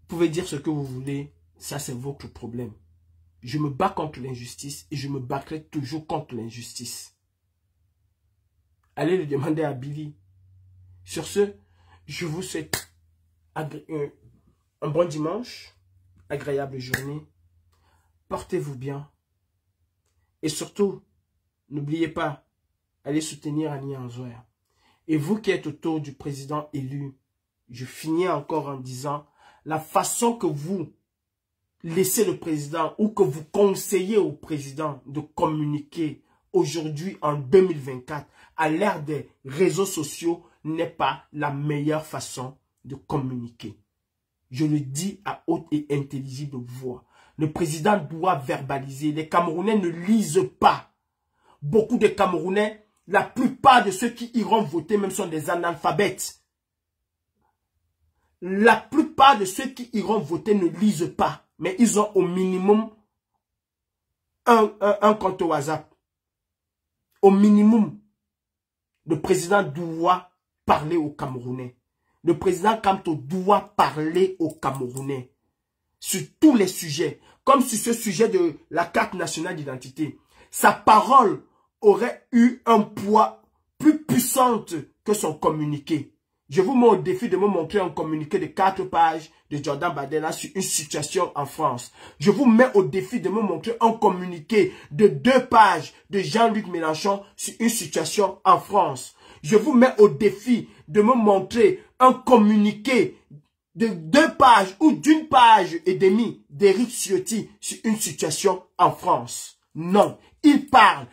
Vous pouvez dire ce que vous voulez, ça c'est votre problème. Je me bats contre l'injustice et je me battrai toujours contre l'injustice. Allez le demander à Billy. Sur ce, je vous souhaite un bon dimanche, agréable journée. Portez-vous bien. Et surtout, n'oubliez pas, allez soutenir Annie Anzouer. Et vous qui êtes autour du président élu, je finis encore en disant, la façon que vous laissez le président ou que vous conseillez au président de communiquer aujourd'hui en 2024 à l'ère des réseaux sociaux n'est pas la meilleure façon de communiquer. Je le dis à haute et intelligible voix. Le président doit verbaliser. Les Camerounais ne lisent pas. Beaucoup de Camerounais, la plupart de ceux qui iront voter même sont des analphabètes. La plupart de ceux qui iront voter ne lisent pas. Mais ils ont au minimum un compte WhatsApp. Au minimum, le président doit parler aux Camerounais. Le président Kamto doit parler aux Camerounais. Sur tous les sujets. Comme sur ce sujet de la carte nationale d'identité. Sa parole aurait eu un poids plus puissant que son communiqué. Je vous mets au défi de me montrer un communiqué de 4 pages de Jordan Bardella sur une situation en France. Je vous mets au défi de me montrer un communiqué de 2 pages de Jean-Luc Mélenchon sur une situation en France. Je vous mets au défi de me montrer un communiqué de 2 pages ou d'1 page et demie d'Éric Ciotti sur une situation en France. Non, ils parlent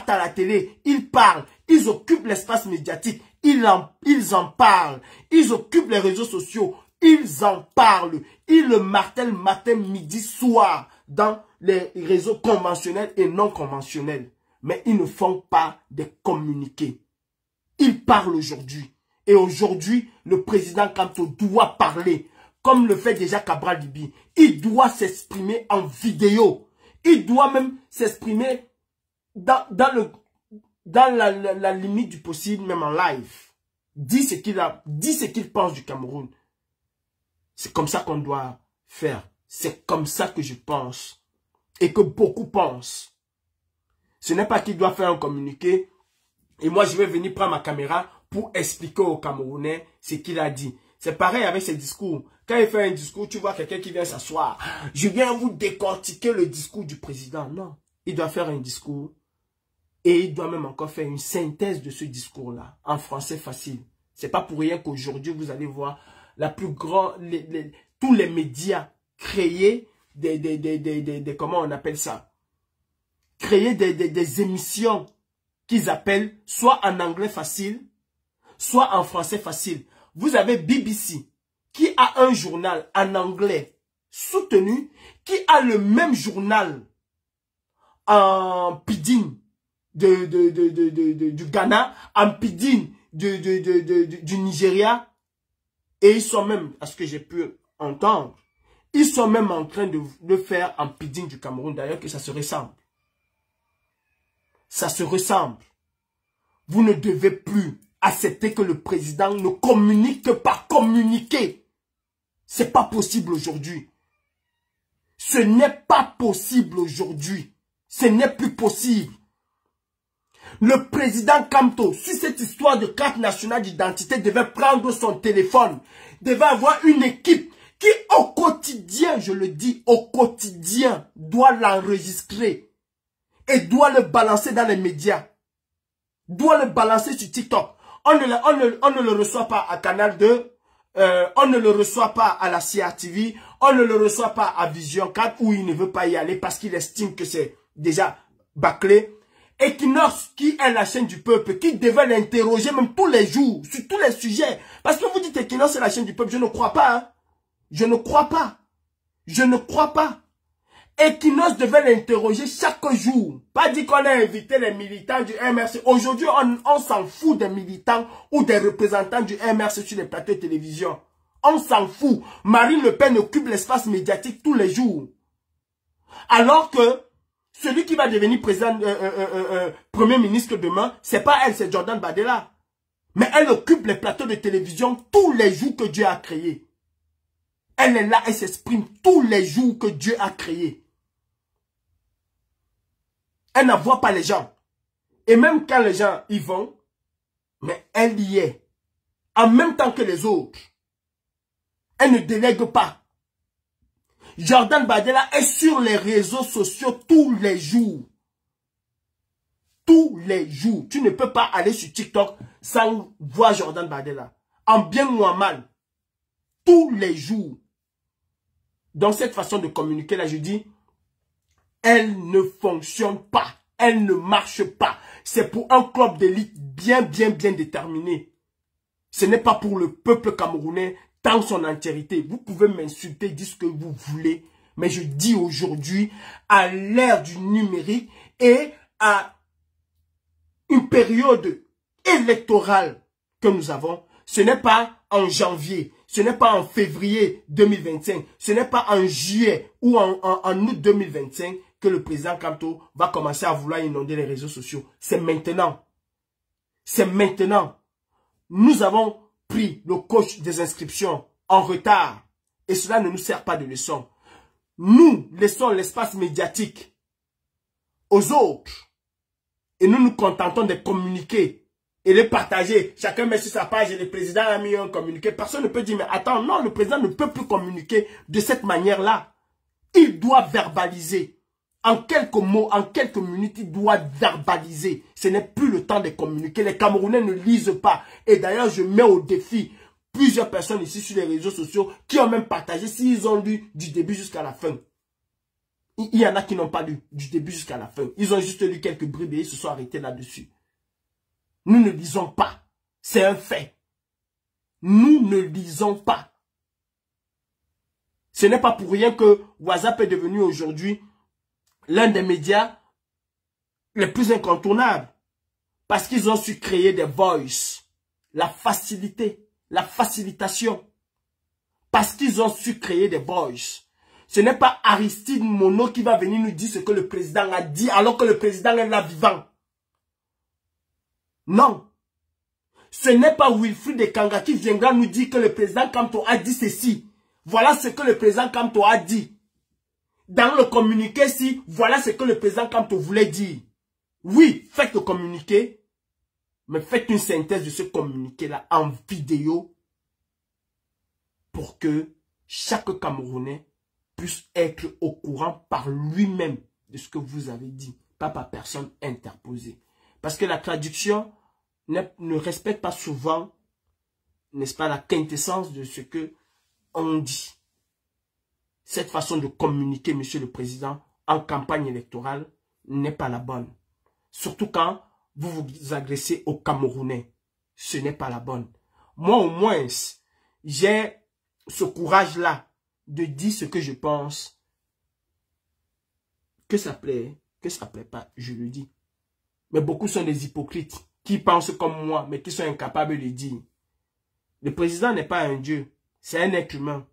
à la télé, ils parlent, ils occupent l'espace médiatique, ils en parlent, ils occupent les réseaux sociaux, ils en parlent, ils le martèlent matin, midi, soir dans les réseaux conventionnels et non conventionnels. Mais ils ne font pas des communiqués. Ils parlent aujourd'hui. Et aujourd'hui, le président Kamto doit parler, comme le fait déjà Cabral Libi. Il doit s'exprimer en vidéo. Il doit même s'exprimer dans la limite du possible, même en live. Dit ce qu'il pense du Cameroun. C'est comme ça qu'on doit faire. C'est comme ça que je pense. Et que beaucoup pensent. Ce n'est pas qu'il doit faire un communiqué. Et moi, je vais venir prendre ma caméra pour expliquer aux Camerounais ce qu'il a dit. C'est pareil avec ses discours. Quand il fait un discours, tu vois quelqu'un qui vient s'asseoir. Je viens vous décortiquer le discours du président. Non. Il doit faire un discours. Et il doit même encore faire une synthèse de ce discours-là. En français facile. C'est pas pour rien qu'aujourd'hui, vous allez voir la plus grande, tous les médias créer comment on appelle ça? Créer des émissions qu'ils appellent soit en anglais facile, soit en français facile. Vous avez BBC qui a un journal en anglais soutenu, qui a le même journal en pidgin du Ghana, en pidgin du Nigeria. Et ils sont même, à ce que j'ai pu entendre, ils sont même en train de le faire en pidgin du Cameroun. D'ailleurs que ça se ressemble. Ça se ressemble. Vous ne devez plus accepter que le président ne communique que par communiquer. C'est pas possible aujourd'hui. Ce n'est pas possible aujourd'hui. Ce n'est plus possible. Le président Kamto, sur cette histoire de carte nationale d'identité, devait prendre son téléphone, devait avoir une équipe qui au quotidien, je le dis, au quotidien, doit l'enregistrer et doit le balancer dans les médias. Doit le balancer sur TikTok. On ne le reçoit pas à Canal 2, on ne le reçoit pas à la CRTV, on ne le reçoit pas à Vision 4 où il ne veut pas y aller parce qu'il estime que c'est déjà bâclé. Equinox, qui est la chaîne du peuple, qui devait l'interroger même tous les jours, sur tous les sujets. Parce que vous dites Equinox c'est la chaîne du peuple, je ne crois pas. Hein. Je ne crois pas. Je ne crois pas. Equinox devait l'interroger chaque jour. Pas dit qu'on a invité les militants du MRC. Aujourd'hui, on s'en fout des militants ou des représentants du MRC sur les plateaux de télévision. On s'en fout. Marine Le Pen occupe l'espace médiatique tous les jours. Alors que celui qui va devenir président, premier ministre demain, c'est pas elle, c'est Jordan Bardella. Mais elle occupe les plateaux de télévision tous les jours que Dieu a créés. Elle est là, elle s'exprime tous les jours que Dieu a créés. Elle n'envoie pas les gens. Et même quand les gens y vont, mais elle y est. En même temps que les autres. Elle ne délègue pas. Jordan Bardella est sur les réseaux sociaux tous les jours. Tous les jours. Tu ne peux pas aller sur TikTok sans voir Jordan Bardella. En bien ou en mal. Tous les jours. Dans cette façon de communiquer là, je dis, elle ne fonctionne pas. Elle ne marche pas. C'est pour un club d'élite bien déterminé. Ce n'est pas pour le peuple camerounais dans son entièreté. Vous pouvez m'insulter, dire ce que vous voulez. Mais je dis aujourd'hui, à l'ère du numérique et à une période électorale que nous avons, ce n'est pas en janvier, ce n'est pas en février 2025, ce n'est pas en juillet ou en août 2025 que le président Kamto va commencer à vouloir inonder les réseaux sociaux. C'est maintenant. C'est maintenant. Nous avons pris le coach des inscriptions en retard et cela ne nous sert pas de leçon. Nous laissons l'espace médiatique aux autres et nous nous contentons de communiquer et les partager. Chacun met sur sa page et le président a mis un communiqué. Personne ne peut dire, mais attends, non, le président ne peut plus communiquer de cette manière-là. Il doit verbaliser. En quelques mots, en quelques minutes, il doit verbaliser. Ce n'est plus le temps de communiquer. Les Camerounais ne lisent pas. Et d'ailleurs, je mets au défi plusieurs personnes ici sur les réseaux sociaux qui ont même partagé s'ils ont lu du début jusqu'à la fin. Il y en a qui n'ont pas lu du début jusqu'à la fin. Ils ont juste lu quelques bribes et ils se sont arrêtés là-dessus. Nous ne lisons pas. C'est un fait. Nous ne lisons pas. Ce n'est pas pour rien que WhatsApp est devenu aujourd'hui l'un des médias les plus incontournables. Parce qu'ils ont su créer des voices. La facilité, la facilitation. Parce qu'ils ont su créer des voices. Ce n'est pas Aristide Mono qui va venir nous dire ce que le président a dit alors que le président est là vivant. Non. Ce n'est pas Wilfried Ekanga qui viendra nous dire que le président Kamto a dit ceci. Voilà ce que le président Kamto a dit. Dans le communiqué-ci, voilà ce que le président Kamto voulait dire. Oui, faites le communiqué, mais faites une synthèse de ce communiqué-là en vidéo pour que chaque Camerounais puisse être au courant par lui-même de ce que vous avez dit, pas par personne interposée. Parce que la traduction ne respecte pas souvent, n'est-ce pas, la quintessence de ce que on dit. Cette façon de communiquer, monsieur le président, en campagne électorale, n'est pas la bonne. Surtout quand vous vous agressez aux Camerounais. Ce n'est pas la bonne. Moi, au moins, j'ai ce courage-là de dire ce que je pense. Que ça plaît pas, je le dis. Mais beaucoup sont des hypocrites qui pensent comme moi, mais qui sont incapables de dire. Le président n'est pas un dieu, c'est un être humain.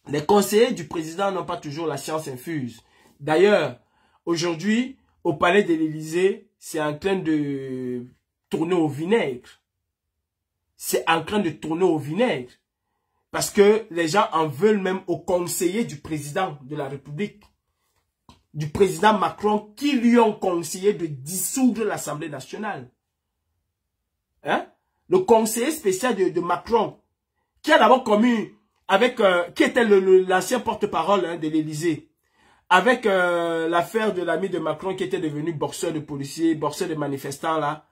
Les conseillers du président n'ont pas toujours la science infuse. D'ailleurs, aujourd'hui, au palais de l'Élysée, c'est en train de tourner au vinaigre. C'est en train de tourner au vinaigre. Parce que les gens en veulent même aux conseillers du président de la République. Du président Macron qui lui ont conseillé de dissoudre l'Assemblée nationale. Hein? Le conseiller spécial de Macron, qui a d'abord commis avec, qui était l'ancien porte-parole de l'Élysée, avec l'affaire de l'ami de Macron qui était devenu boxeur de policiers, boxeur de manifestants là,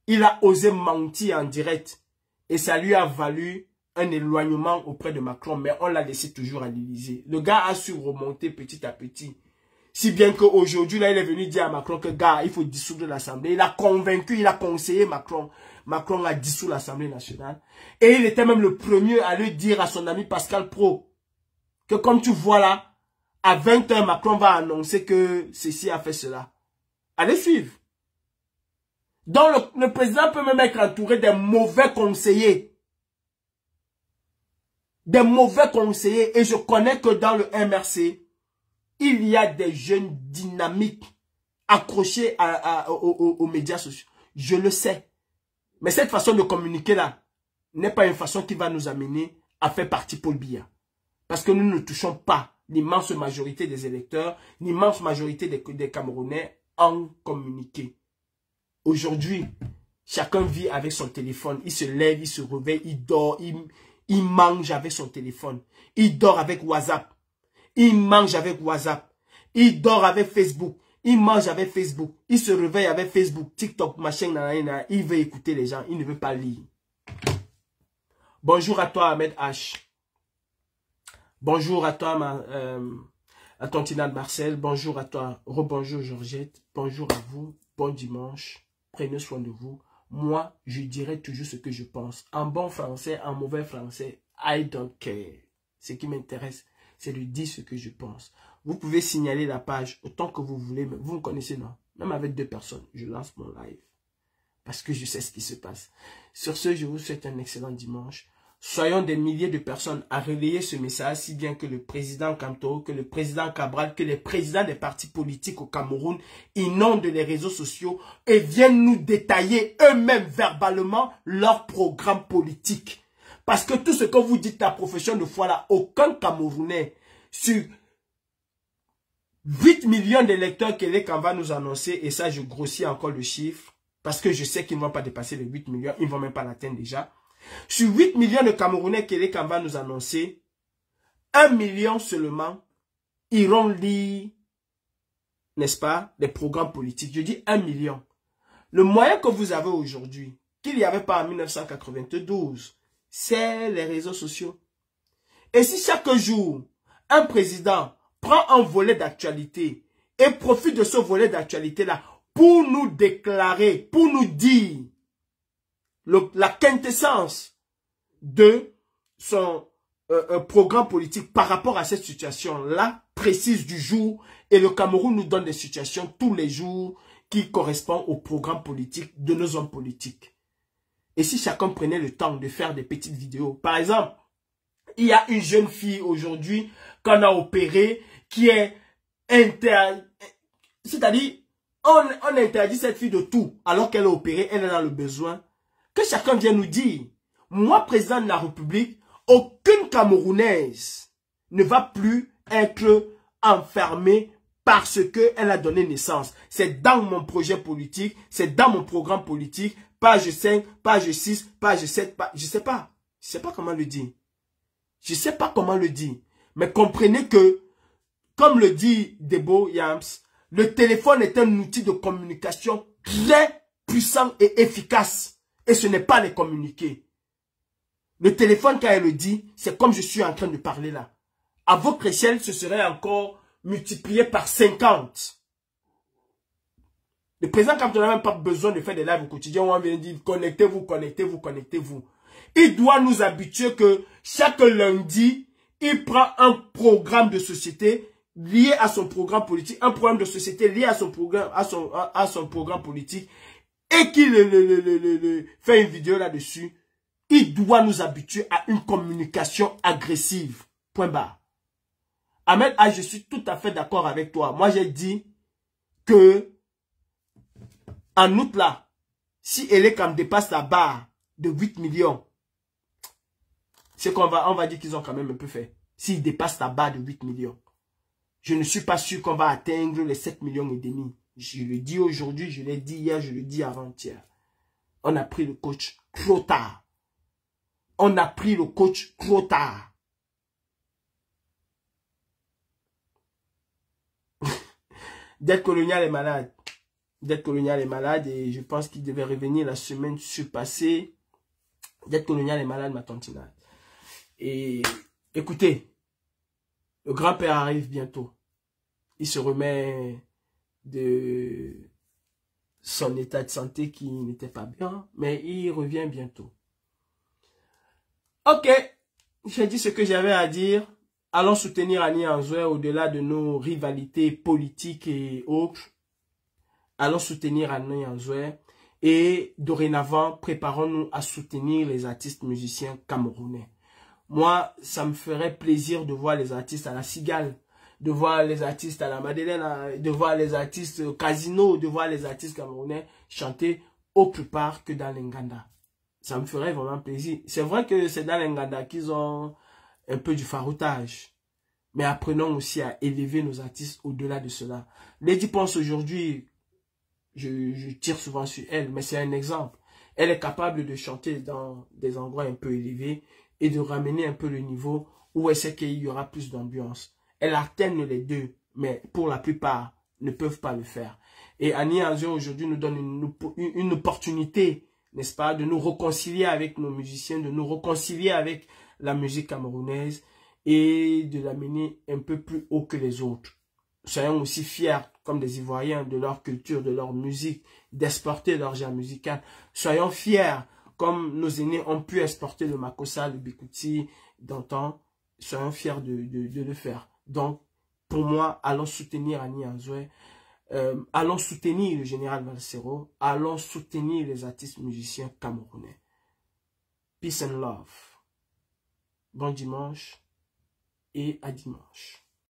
il a osé mentir en direct. Et ça lui a valu un éloignement auprès de Macron, mais on l'a laissé toujours à l'Élysée. Le gars a su remonter petit à petit. Si bien qu'aujourd'hui, là, il est venu dire à Macron que, gars, il faut dissoudre l'Assemblée. Il a convaincu, il a conseillé Macron. Macron a dissous l'Assemblée nationale. Et il était même le premier à lui dire à son ami Pascal Praud que comme tu vois là, à 20 h, Macron va annoncer que ceci a fait cela. Allez suivre. Donc le président peut même être entouré des mauvais conseillers. Des mauvais conseillers. Et je connais que dans le MRC, il y a des jeunes dynamiques accrochés aux médias sociaux. Je le sais. Mais cette façon de communiquer là n'est pas une façon qui va nous amener à faire partie Paul Biya. Parce que nous ne touchons pas l'immense majorité des électeurs, l'immense majorité des Camerounais en communiqué. Aujourd'hui, chacun vit avec son téléphone. Il se lève, il se réveille, il dort, il mange avec son téléphone. Il dort avec WhatsApp. Il mange avec WhatsApp. Il dort avec Facebook. Il mange avec Facebook. Il se réveille avec Facebook, TikTok, machin, nanana. Il veut écouter les gens. Il ne veut pas lire. Bonjour à toi, Ahmed H. Bonjour à toi, à Tontina de Marcel. Bonjour à toi. Rebonjour, Georgette. Bonjour à vous. Bon dimanche. Prenez soin de vous. Moi, je dirai toujours ce que je pense. En bon français, en mauvais français, I don't care. Ce qui m'intéresse, c'est de dire ce que je pense. Vous pouvez signaler la page autant que vous voulez, mais vous me connaissez, non? Même avec 2 personnes, je lance mon live. Parce que je sais ce qui se passe. Sur ce, je vous souhaite un excellent dimanche. Soyons des milliers de personnes à relayer ce message, si bien que le président Kamto, que le président Cabral, que les présidents des partis politiques au Cameroun inondent les réseaux sociaux et viennent nous détailler eux-mêmes verbalement leur programme politique. Parce que tout ce que vous dites, la profession de foi là, aucun Camerounais sur 8 millions d'électeurs que les va nous annoncer, et ça je grossis encore le chiffre, parce que je sais qu'ils ne vont pas dépasser les 8 millions, ils ne vont même pas l'atteindre déjà. Sur 8 millions de Camerounais que les va nous annoncer, 1 million seulement iront lire, n'est-ce pas, des programmes politiques. Je dis 1 million. Le moyen que vous avez aujourd'hui, qu'il n'y avait pas en 1992, c'est les réseaux sociaux. Et si chaque jour, un président prend un volet d'actualité et profite de ce volet d'actualité-là pour nous déclarer, pour nous dire la quintessence de son programme politique par rapport à cette situation-là, précise du jour, et le Cameroun nous donne des situations tous les jours qui correspondent au programme politique de nos hommes politiques. Et si chacun prenait le temps de faire des petites vidéos, par exemple, il y a une jeune fille aujourd'hui qu'on a opérée qui est c'est-à-dire, on interdit cette fille de tout alors qu'elle est opérée, elle est dans le besoin. Que chacun vienne nous dire, moi, président de la République, aucune Camerounaise ne va plus être enfermée parce qu'elle a donné naissance. C'est dans mon projet politique, c'est dans mon programme politique, page 5, page 6, page 7, je sais pas comment le dire. Je sais pas comment le dire. Mais comprenez que, comme le dit Debo Yams, le téléphone est un outil de communication très puissant et efficace. Et ce n'est pas les communiquer. Le téléphone, quand elle le dit, c'est comme je suis en train de parler là. À votre échelle, ce serait encore multiplié par 50. Le président, quand on n'a même pas besoin de faire des lives au quotidien, on vient dire connectez-vous, connectez-vous, connectez-vous. Il doit nous habituer que chaque lundi, il prend un programme de société lié à son programme politique, un programme de société lié à son programme, à son programme politique, et qu'il fait une vidéo là-dessus. Il doit nous habituer à une communication agressive. Point barre. Ahmed, je suis tout à fait d'accord avec toi. Moi, j'ai dit que en août là, si Elekam dépasse la barre de 8 millions, c'est qu'on va dire qu'ils ont quand même un peu fait. S'ils dépassent la barre de 8 millions, je ne suis pas sûr qu'on va atteindre les 7 millions et demi. Je le dis aujourd'hui, je l'ai dit hier, je le dis avant-hier. On a pris le coach trop tard. On a pris le coach trop tard. Dette coloniale est malade. Dette coloniale est malade et je pense qu'il devait revenir la semaine surpassée. Dette coloniale est malade, ma tantinade. Et écoutez, le grand-père arrive bientôt. Il se remet de son état de santé qui n'était pas bien, mais il revient bientôt. Ok, j'ai dit ce que j'avais à dire. Allons soutenir Annie Anzoué au-delà de nos rivalités politiques et autres. Allons soutenir Annie Anzoué. Et dorénavant, préparons-nous à soutenir les artistes musiciens camerounais. Moi, ça me ferait plaisir de voir les artistes à la Cigale, de voir les artistes à la Madeleine, de voir les artistes au Casino, de voir les artistes camerounais chanter autre part que dans l'Nganda. Ça me ferait vraiment plaisir. C'est vrai que c'est dans l'Nganda qu'ils ont un peu du faroutage. Mais apprenons aussi à élever nos artistes au-delà de cela. Lady Ponce aujourd'hui, je tire souvent sur elle, mais c'est un exemple. Elle est capable de chanter dans des endroits un peu élevés et de ramener un peu le niveau où elle sait qu'il y aura plus d'ambiance. Elle alterne les deux, mais pour la plupart, ne peuvent pas le faire. Et Annie Anzoué aujourd'hui nous donne une opportunité, n'est-ce pas, de nous réconcilier avec nos musiciens, de nous réconcilier avec la musique camerounaise et de l'amener un peu plus haut que les autres. Soyons aussi fiers, comme des Ivoiriens, de leur culture, de leur musique, d'exporter leur genre musical. Soyons fiers, comme nos aînés ont pu exporter le Makossa, le Bikouti d'antan. Soyons fiers de le faire. Donc, pour moi, allons soutenir Annie Anzoué. Allons soutenir le général Valsero. Allons soutenir les artistes musiciens camerounais. Peace and love. Bon dimanche et à dimanche.